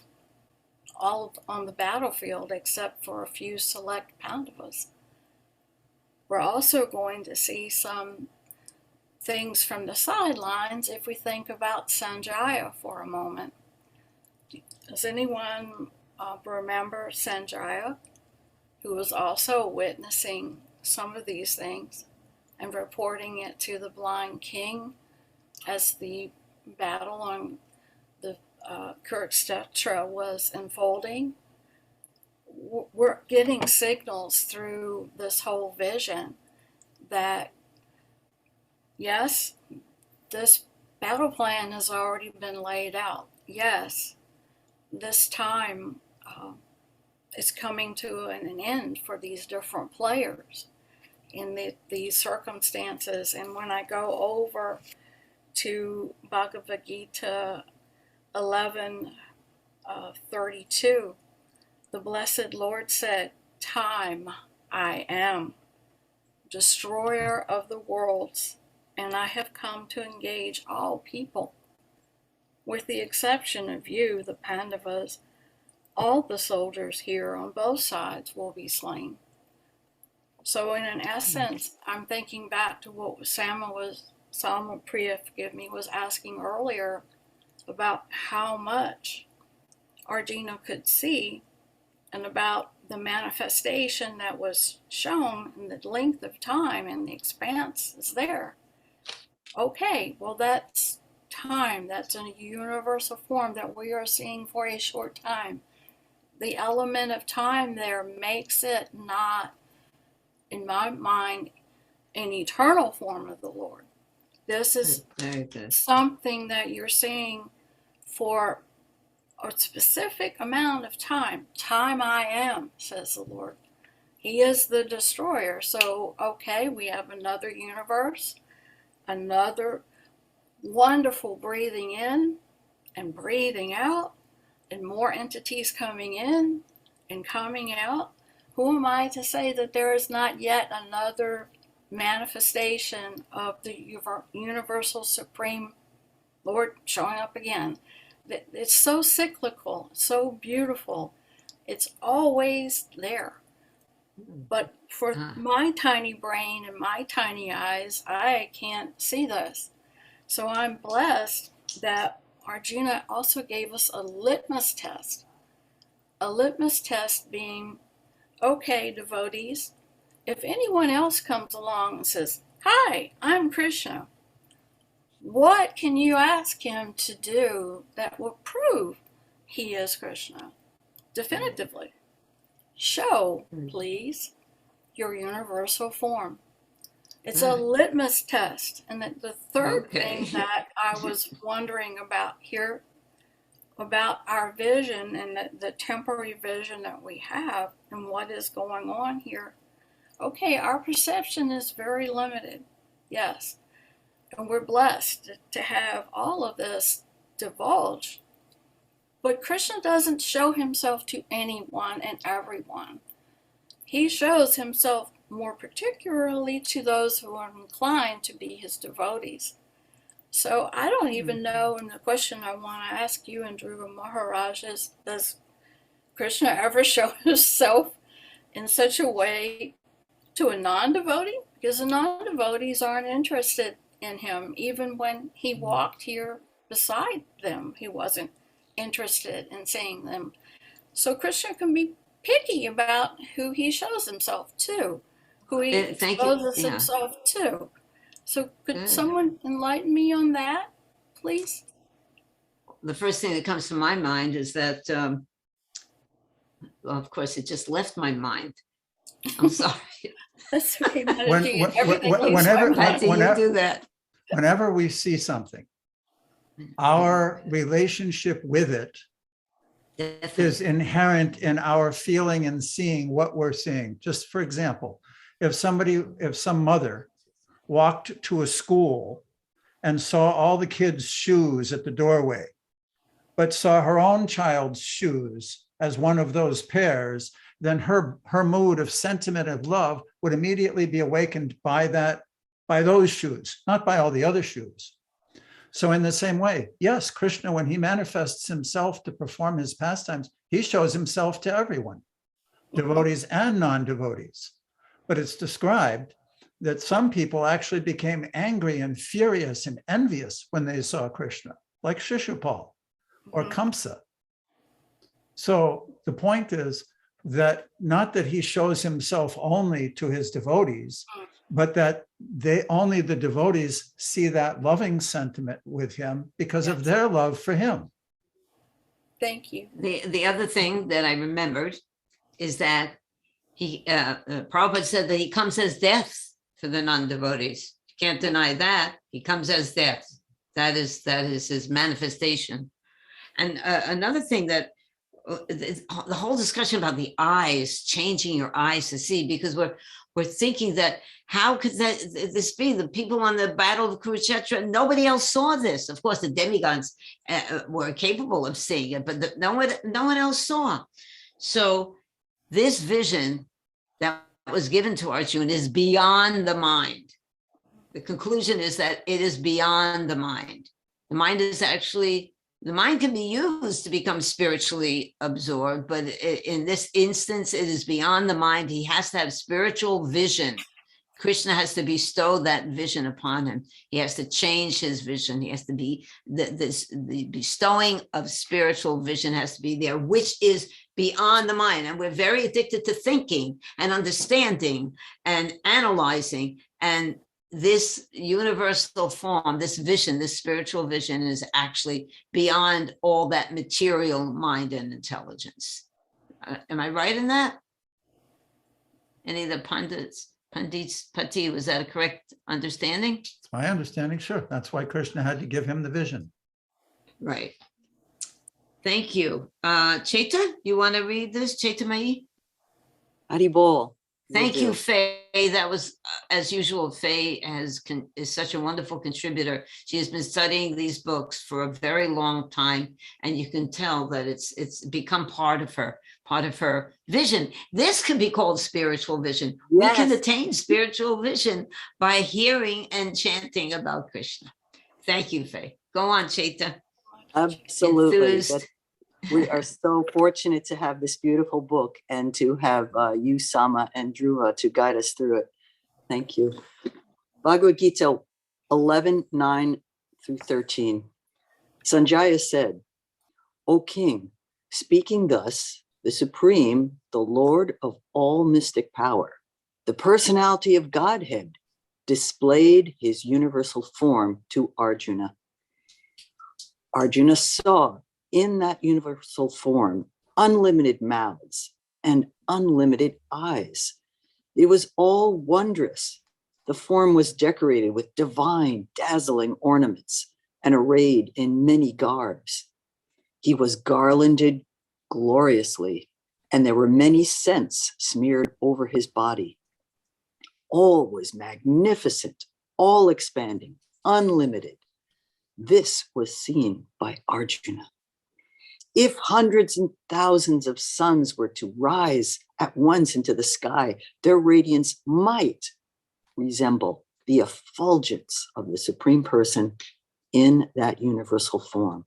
all on the battlefield except for a few select Pandavas. We're also going to see some things from the sidelines if we think about Sanjaya for a moment. Does anyone remember Sanjaya, who was also witnessing some of these things and reporting it to the blind king as the battle on the Kurukshetra was unfolding? We're getting signals through this whole vision that, yes, this battle plan has already been laid out. Yes, this time is coming to an end for these different players in these circumstances. And when I go over to Bhagavad Gita 11:32, the blessed Lord said, "Time I am, destroyer of the worlds, and I have come to engage all people. With the exception of you, the Pandavas, all the soldiers here on both sides will be slain." So in an essence, I'm thinking back to what Salma Priya, was asking earlier about how much Arjuna could see and about the manifestation that was shown in the length of time and the expanse is there. Okay, well, that's time. That's a universal form that we are seeing for a short time. the element of time there makes it not, in my mind, an eternal form of the Lord. This is Very good. something that you're seeing for a specific amount of time. Time I am, says the Lord. He is the destroyer. So, okay, we have another universe, another wonderful breathing in and breathing out, and more entities coming in and coming out. Who am I to say that there is not yet another manifestation of the universal supreme Lord showing up again? It's so cyclical, so beautiful. It's always there. But for my tiny brain and my tiny eyes, I can't see this. So I'm blessed that Arjuna also gave us a litmus test. A litmus test being, okay, devotees, if anyone else comes along and says, hi, I'm Krishna, what can you ask him to do that will prove he is Krishna? Definitively. Show, please, your universal form. It's a litmus test. And the third thing that I was wondering about here, about our vision and the temporary vision that we have and what is going on here. Okay, our perception is very limited, yes. And we're blessed to have all of this divulged. But Krishna doesn't show himself to anyone and everyone. He shows himself more particularly to those who are inclined to be his devotees. So I don't even know, and the question I want to ask you and Dhruva Maharaj is, does Krishna ever show himself in such a way to a non-devotee? Because the non-devotees aren't interested in him. Even when he walked here beside them, he wasn't interested in seeing them. So Krishna can be picky about who he shows himself to, who he exposes himself to. So could someone enlighten me on that, please? The first thing that comes to my mind is that, well, of course, it just left my mind. I'm sorry. That's okay. Whenever we see something, our relationship with it is inherent in our feeling and seeing what we're seeing. Just for example, if some mother walked to a school and saw all the kids' shoes at the doorway, but saw her own child's shoes as one of those pairs, then her mood of sentiment of love would immediately be awakened by those shoes, not by all the other shoes. So in the same way, yes, Krishna, when he manifests himself to perform his pastimes, he shows himself to everyone, devotees and non-devotees. But it's described that some people actually became angry and furious and envious when they saw Krishna, like Shishupal or Kamsa. So the point is that not that he shows himself only to his devotees, but that only the devotees see that loving sentiment with him because of their love for him. Thank you. The other thing that I remembered is that Prabhupada said that he comes as death for the non-devotees. You can't deny that. He comes as death. That is his manifestation. And another thing that the whole discussion about the eyes, changing your eyes to see, because we're thinking that how could this be? The people on the battle of Kurukshetra, nobody else saw this. Of course, the demigods were capable of seeing it, but no one else saw. So this vision that was given to Arjuna is beyond the mind. The conclusion is that it is beyond the mind. The mind can be used to become spiritually absorbed, but in this instance, it is beyond the mind. He has to have spiritual vision. Krishna has to bestow that vision upon him. He has to change his vision. He has to be, the bestowing of spiritual vision has to be there, which is beyond the mind. And we're very addicted to thinking and understanding and analyzing. And this universal form, this vision, this spiritual vision is actually beyond all that material mind and intelligence. Am I right in that? Any of the pundits, Pati, was that a correct understanding? It's my understanding, sure. That's why Krishna had to give him the vision. Right. Thank you. Chaita, you want to read this, Chaita Mai? Haribol. Thank you, Faye. That was, as usual, Faye is such a wonderful contributor. She has been studying these books for a very long time, and you can tell that it's become part of her vision. This could be called spiritual vision. Yes. We can attain spiritual vision by hearing and chanting about Krishna. Thank you, Faye. Go on, Chaita. Absolutely. Enthused. We are so fortunate to have this beautiful book and to have you, Sama, and Dhruva to guide us through it. Thank you. Bhagavad Gita 11:9 through 13. Sanjaya said, O king, speaking thus, the Supreme, the Lord of all mystic power, the personality of Godhead, displayed his universal form to Arjuna. Arjuna saw in that universal form unlimited mouths and unlimited eyes. It was all wondrous. The form was decorated with divine, dazzling ornaments and arrayed in many garbs. He was garlanded gloriously, and there were many scents smeared over his body. All was magnificent, all expanding, unlimited. This was seen by Arjuna. If hundreds and thousands of suns were to rise at once into the sky, their radiance might resemble the effulgence of the Supreme Person in that universal form.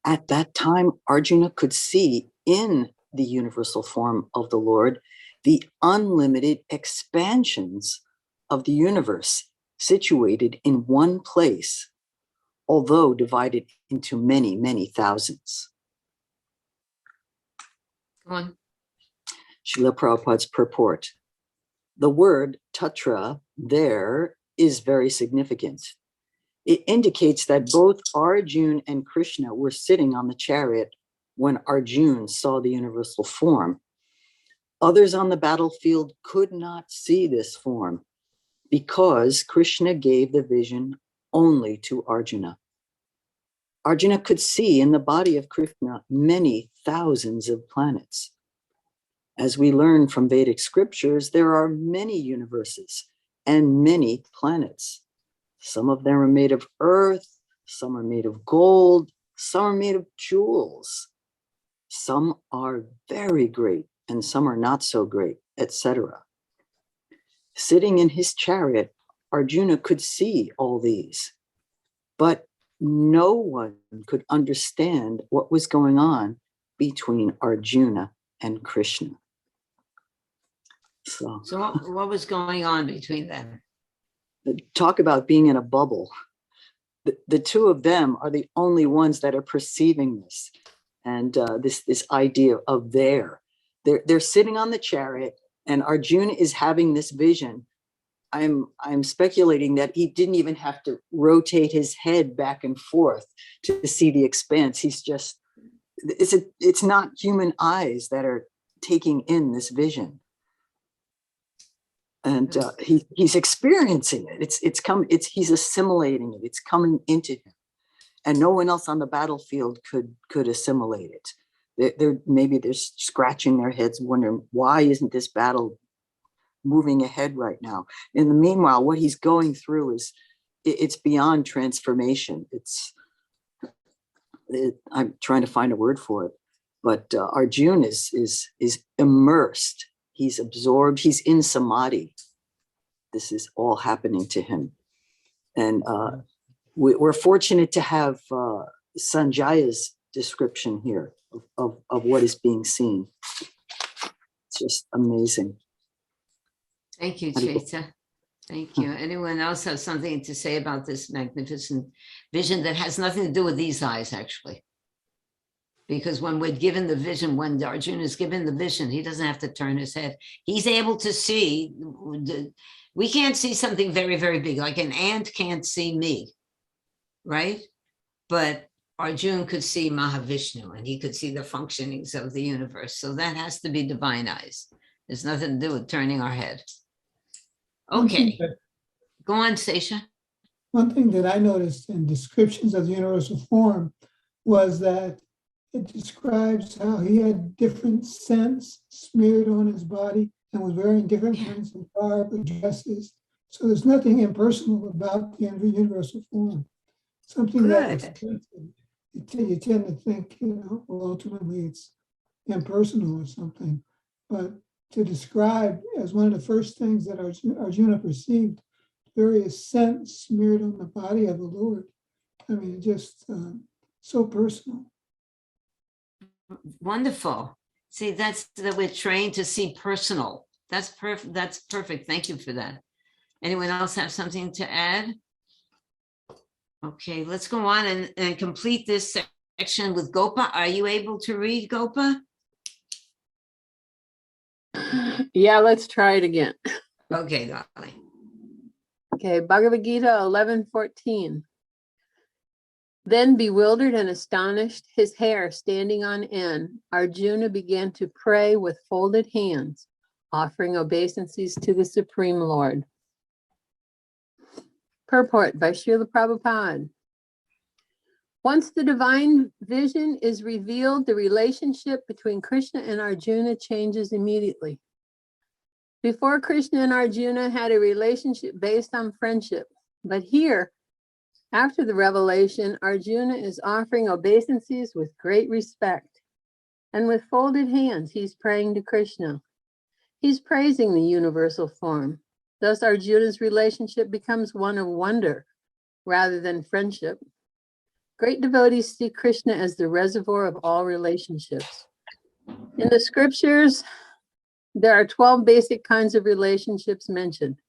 At that time, Arjuna could see in the universal form of the Lord the unlimited expansions of the universe situated in one place, although divided into many, many thousands. Go on. Srila Prabhupada's purport. The word tatra, there, is very significant. It indicates that both Arjuna and Krishna were sitting on the chariot when Arjuna saw the universal form. Others on the battlefield could not see this form because Krishna gave the vision only to Arjuna. Arjuna could see in the body of Krishna many thousands of planets. As we learn from Vedic scriptures, there are many universes and many planets. Some of them are made of earth, some are made of gold, some are made of jewels. Some are very great and some are not so great, etc. Sitting in his chariot, Arjuna could see all these, but no one could understand what was going on between Arjuna and Krishna. So what was going on between them? Talk about being in a bubble. The two of them are the only ones that are perceiving this, and this idea of they're sitting on the chariot, and Arjuna is having this vision. I'm speculating that he didn't even have to rotate his head back and forth to see the expanse. He's just, it's not human eyes that are taking in this vision. And he's experiencing it. He's assimilating it. It's coming into him, and no one else on the battlefield could assimilate it. Maybe they're scratching their heads, wondering why isn't this battle moving ahead right now? In the meanwhile, what he's going through it's beyond transformation. I'm trying to find a word for it, but Arjuna is immersed. He's absorbed. He's in samadhi. This is all happening to him, and we're fortunate to have Sanjaya's description here of what is being seen. It's just amazing. Thank you, Chaita. Thank you. Anyone else have something to say about this magnificent vision that has nothing to do with these eyes, actually? Because when we're given the vision, when Arjuna is given the vision, he doesn't have to turn his head. He's able to see. We can't see something very, very big, like an ant can't see me, right? But Arjuna could see Mahavishnu and he could see the functionings of the universe. So that has to be divine eyes. There's nothing to do with turning our head. Okay, go on, Sesha. One thing that I noticed in descriptions of the universal form was that it describes how he had different scents smeared on his body and was wearing different kinds of garb or dresses. So there's nothing impersonal about the universal form. Something that you tend to think, well, ultimately it's impersonal or something. But to describe as one of the first things that Arjuna perceived, various scents smeared on the body of the Lord. I mean, just so personal. Wonderful. See, that's that we're trained to see personal. That's perfect. That's perfect. Thank you for that. Anyone else have something to add? Okay, let's go on and complete this section with Gopa. Are you able to read, Gopa? Yeah, let's try it again. Okay, darling. Okay, Bhagavad Gita 11:14. Then, bewildered and astonished, his hair standing on end, Arjuna began to pray with folded hands, offering obeisances to the Supreme Lord. Purport by Srila Prabhupada. Once the divine vision is revealed, the relationship between Krishna and Arjuna changes immediately. Before, Krishna and Arjuna had a relationship based on friendship, but here, after the revelation, Arjuna is offering obeisances with great respect, and with folded hands, he's praying to Krishna. He's praising the universal form. Thus, Arjuna's relationship becomes one of wonder rather than friendship. Great devotees see Krishna as the reservoir of all relationships. In the scriptures, there are 12 basic kinds of relationships mentioned,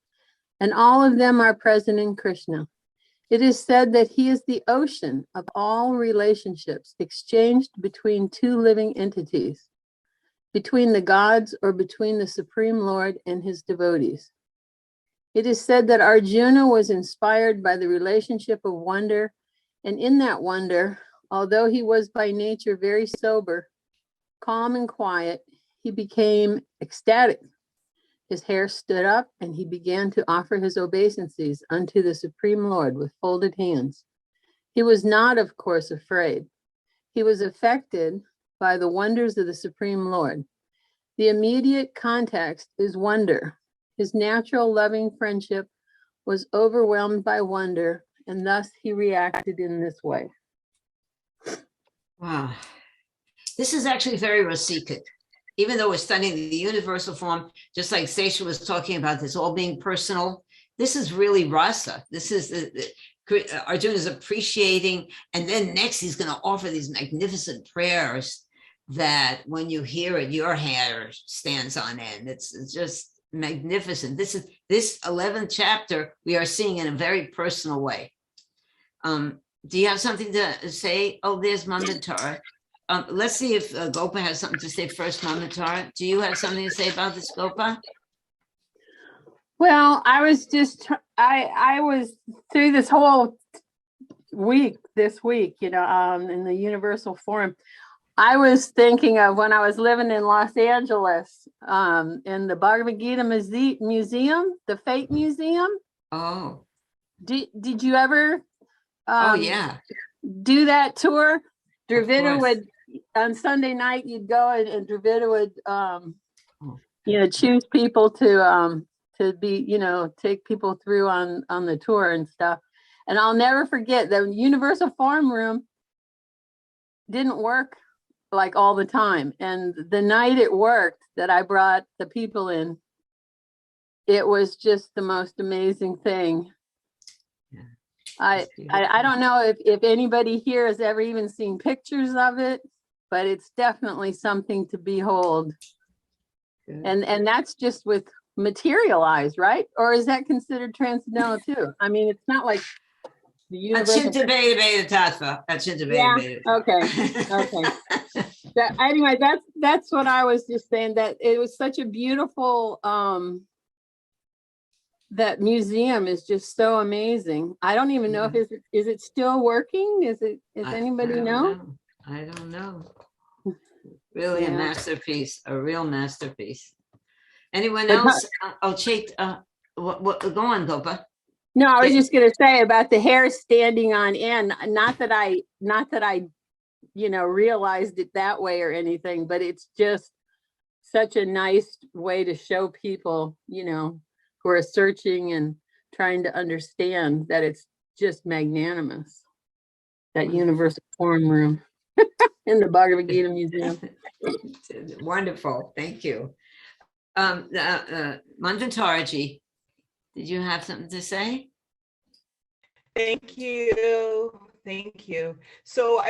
and all of them are present in Krishna. It is said that he is the ocean of all relationships exchanged between two living entities, between the gods or between the Supreme Lord and his devotees. It is said that Arjuna was inspired by the relationship of wonder, and in that wonder, although he was by nature very sober, calm and quiet, he became ecstatic. His hair stood up, and he began to offer his obeisances unto the Supreme Lord with folded hands. He was not, of course, afraid. He was affected by the wonders of the Supreme Lord. The immediate context is wonder. His natural loving friendship was overwhelmed by wonder, and thus he reacted in this way. Wow. This is actually very Rasikic. Even though we're studying the universal form, just like Sesha was talking about this all being personal, this is really rasa. This is Arjuna is appreciating, and then next he's going to offer these magnificent prayers that when you hear it, your hair stands on end. It's just magnificent. This 11th chapter we are seeing in a very personal way. Do you have something to say? Oh, there's Mamatara. Let's see if Gopa has something to say first, Mamatara. Do you have something to say about this, Gopa? Well, I was through this whole week, in the universal form. I was thinking of when I was living in Los Angeles, in the Bhagavad Gita Museum, the Fate Museum. Oh. Did you ever oh, yeah. do that tour? Dravida would, on Sunday night, you'd go and Dravida would, choose people to be, take people through on the tour and stuff. And I'll never forget the Universal Farm Room didn't work like all the time. And the night it worked that I brought the people in, it was just the most amazing thing. I don't know if anybody here has ever even seen pictures of it, but it's definitely something to behold. Good. And that's just with material eyes, right? Or is that considered transcendental too? I mean, it's not like the universal. Okay. Anyway, that's what I was just saying, that it was such a beautiful that museum is just so amazing. I don't even know if is it still working? Is anybody know? I don't know. Really a masterpiece, a real masterpiece. Anyone else? Oh, Chait, what, go on, Gopa. No, I was just going to say about the hair standing on end. Not that I, realized it that way or anything, but it's just such a nice way to show people, who are searching and trying to understand that it's just magnanimous. That universal form room in the Bhagavad Gita Museum. Wonderful. Thank you. Manjantaraji, did you have something to say? Thank you. Thank you. So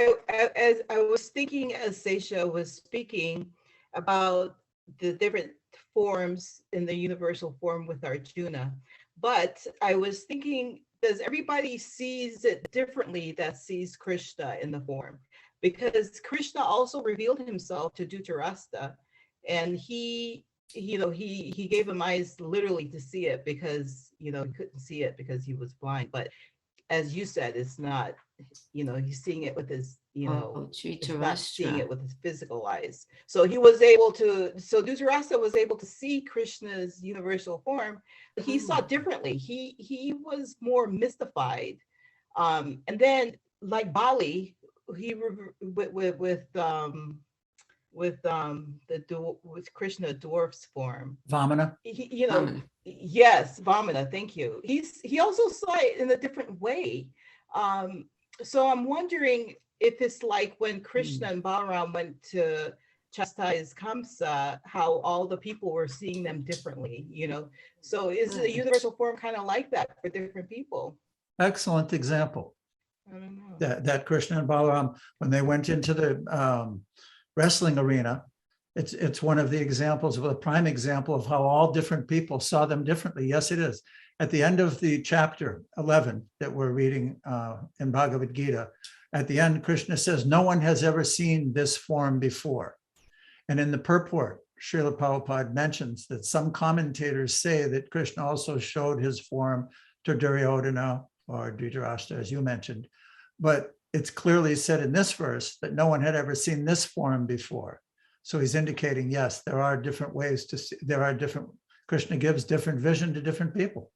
as I was thinking, as Seisha was speaking about the different forms in the universal form with Arjuna, but I was thinking, does everybody sees it differently that sees Krishna in the form? Because Krishna also revealed himself to Dhritarashtra, and he gave him eyes literally to see it, because he couldn't see it because he was blind. But as you said, it's not, he's seeing it with his, he's not seeing it with his physical eyes. So Dhritarashtra was able to see Krishna's universal form. He saw differently. He was more mystified. And then, like Bali, he with Krishna dwarf's form. Vamana. Vamana. Yes, Vamana. Thank you. He also saw it in a different way. So I'm wondering if it's like when Krishna and Balaram went to chastise Kamsa, how all the people were seeing them differently. So is the universal form kind of like that for different people? Excellent example. I don't know. That Krishna and Balaram, when they went into the wrestling arena, it's one of the examples, of a prime example of how all different people saw them differently. Yes, it is. At the end of the chapter 11 that we're reading in Bhagavad Gita, at the end, Krishna says, no one has ever seen this form before. And in the purport, Srila Prabhupada mentions that some commentators say that Krishna also showed his form to Duryodhana or Dhritarashtra, as you mentioned. But it's clearly said in this verse that no one had ever seen this form before. So he's indicating, yes, there are different ways to see, Krishna gives different vision to different people.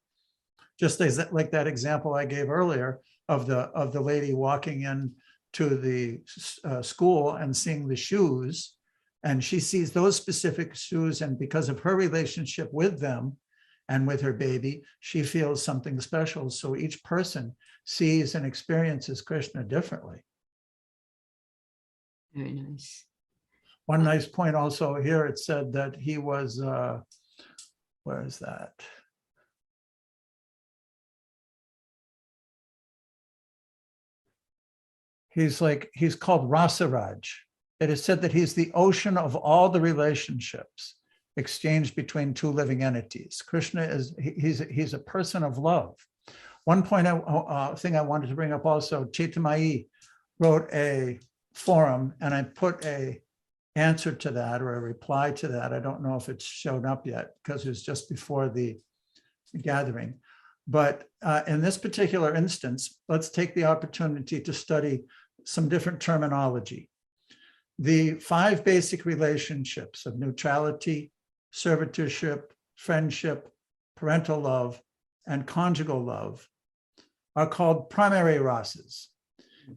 Just as like that example I gave earlier of the lady walking in to the school and seeing the shoes, and she sees those specific shoes, and because of her relationship with them and with her baby, she feels something special. So each person sees and experiences Krishna differently. Very nice. One nice point also here, it said that he was, where is that? He's called Rasaraj. It is said that he's the ocean of all the relationships exchanged between two living entities. Krishna he's a person of love. One thing I wanted to bring up also, Chaitamayi wrote a forum, and I put a answer to that, or a reply to that. I don't know if it's shown up yet because it was just before the gathering. But in this particular instance, let's take the opportunity to study some different terminology. The 5 basic relationships of neutrality, servitorship, friendship, parental love, and conjugal love are called primary rasas.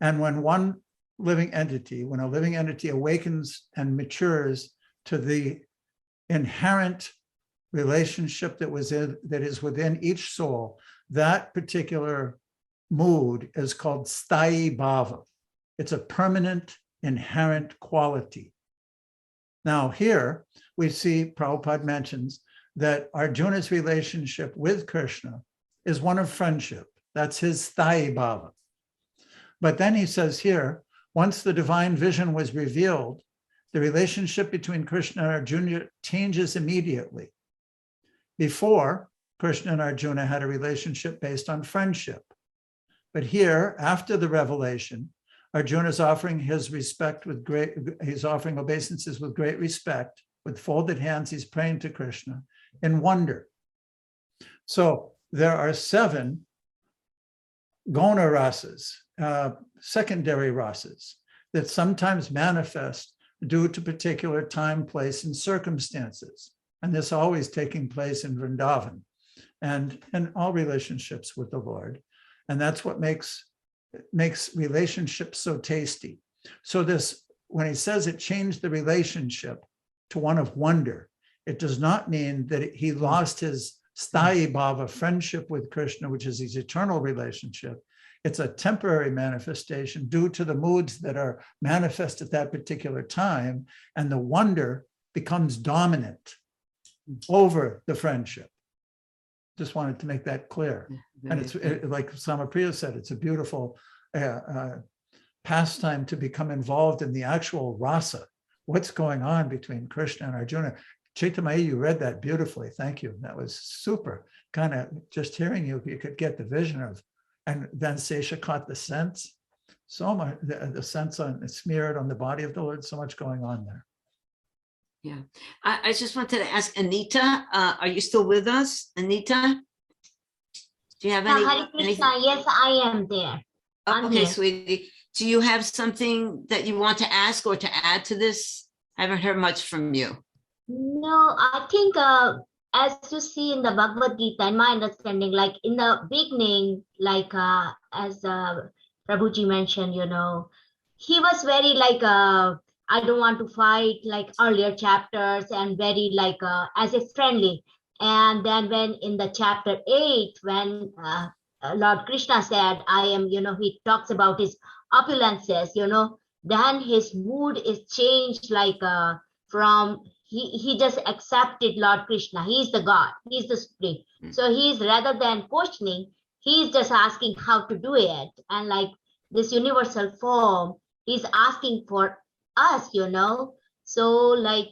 And when a living entity awakens and matures to the inherent relationship that is within each soul, that particular mood is called sthayi bhava. It's a permanent, inherent quality. Now here we see Prabhupada mentions that Arjuna's relationship with Krishna is one of friendship. That's his sthayi bhava. But then he says here, once the divine vision was revealed, the relationship between Krishna and Arjuna changes immediately. Before, Krishna and Arjuna had a relationship based on friendship. But here, after the revelation, Arjuna is offering he's offering obeisances with great respect. With folded hands, he's praying to Krishna in wonder. So there are 7 guna rasas, secondary rasas, that sometimes manifest due to particular time, place, and circumstances. And this always taking place in Vrindavan and in all relationships with the Lord. And that's what makes relationships so tasty. So this, when he says it changed the relationship to one of wonder, it does not mean that he lost his sthayi bhava, friendship with Krishna, which is his eternal relationship. It's a temporary manifestation due to the moods that are manifest at that particular time, and the wonder becomes dominant over the friendship. Just wanted to make that clear. And it's like Samapriya said, it's a beautiful pastime to become involved in the actual rasa. What's going on between Krishna and Arjuna? Chaitanya, you read that beautifully. Thank you. That was super. Kind of just hearing you could get the vision of, and then Sesha caught the sense. So much, the sense on smeared on the body of the Lord, so much going on there. Yeah. I just wanted to ask Anita, are you still with us, Anita? Do you have any? Hare Krishna, yes, I am there. I'm Okay, here. sweetie. Do you have something that you want to ask or to add to this? I haven't heard much from you. No, I think as you see in the Bhagavad Gita, in my understanding, like in the beginning, like as Prabhuji mentioned, you know, he was very like, I don't want to fight, like earlier chapters, and very like as if friendly. And then when in the chapter 8, when Lord Krishna said, I am, you know, he talks about his opulences, you know, then his mood is changed, like from he just accepted Lord Krishna. He's the God, he's the Supreme. So he's, rather than questioning, he's just asking how to do it. And like this universal form, he's asking for us, you know. So like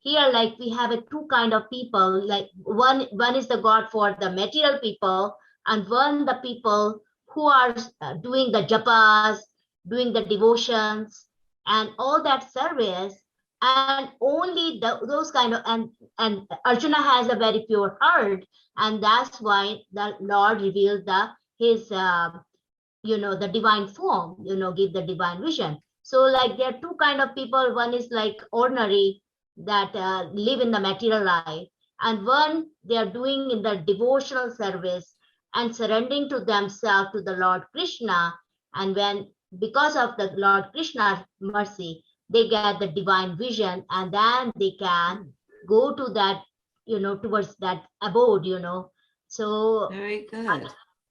here, like we have two kind of people, like one is the God for the material people, and one the people who are doing the japas, doing the devotions and all that service. And only those kind of, and Arjuna has a very pure heart, and that's why the Lord revealed his you know, the divine form, you know, give the divine vision. So like there are two kind of people. One is like ordinary, that live in the material life, and one they are doing in the devotional service and surrendering to themselves to the Lord Krishna. And when, because of the Lord Krishna's mercy, they get the divine vision, and then they can go to that, you know, towards that abode, you know. So Very good. I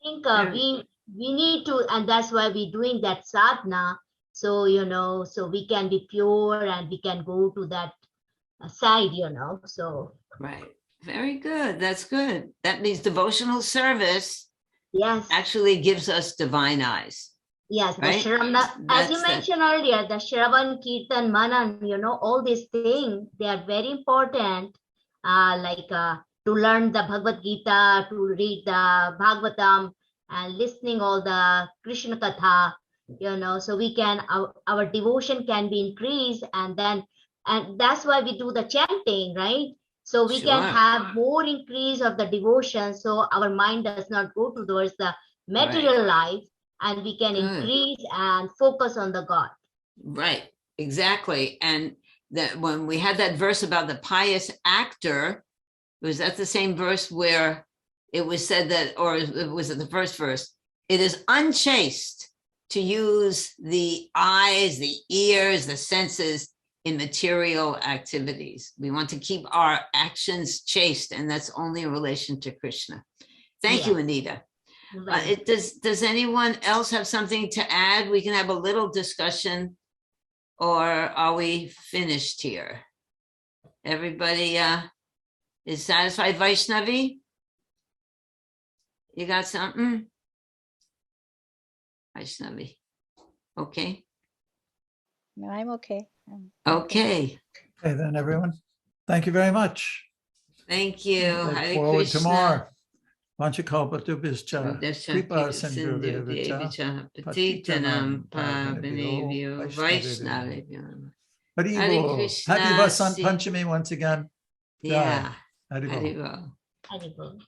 think we need to, and that's why we're doing that sadhana. So, you know, so we can be pure and we can go to that side, you know. So Right. Very good. That's good. That means devotional service, yes, actually gives us divine eyes. yes, the right? Shravana, as you mentioned earlier, the Shravan, Kirtan, Manan, you know, all these things, they are very important, like to learn the Bhagavad Gita, to read the Bhagavatam, and listening all the Krishna Katha, you know, so we can, our devotion can be increased, and that's why we do the chanting, right? So we can have more increase of the devotion, so our mind does not go towards the material life, and we can increase and focus on the God. Right, exactly. And that when we had that verse about the pious actor, was that the same verse where it was said that, or was it the first verse? It is unchaste to use the eyes, the ears, the senses in material activities. We want to keep our actions chaste, and that's only in relation to Krishna. Thank you, Anita. Does anyone else have something to add? We can have a little discussion, or are we finished here? Everybody is satisfied? Vaishnavi, you got something? Vaishnavi, okay. No, I'm okay. Okay. Okay, then everyone, thank you very much. Thank you. Look Hare forward to Krishna. more. Vanchakalpatubhischa, kripa sindhuvyacha, patitanam pavanebhyo, Vaishnavibhyo. Hare Krishna. Happy Vasant Panchami once again. Yeah. Haribol. Haribol. Haribol.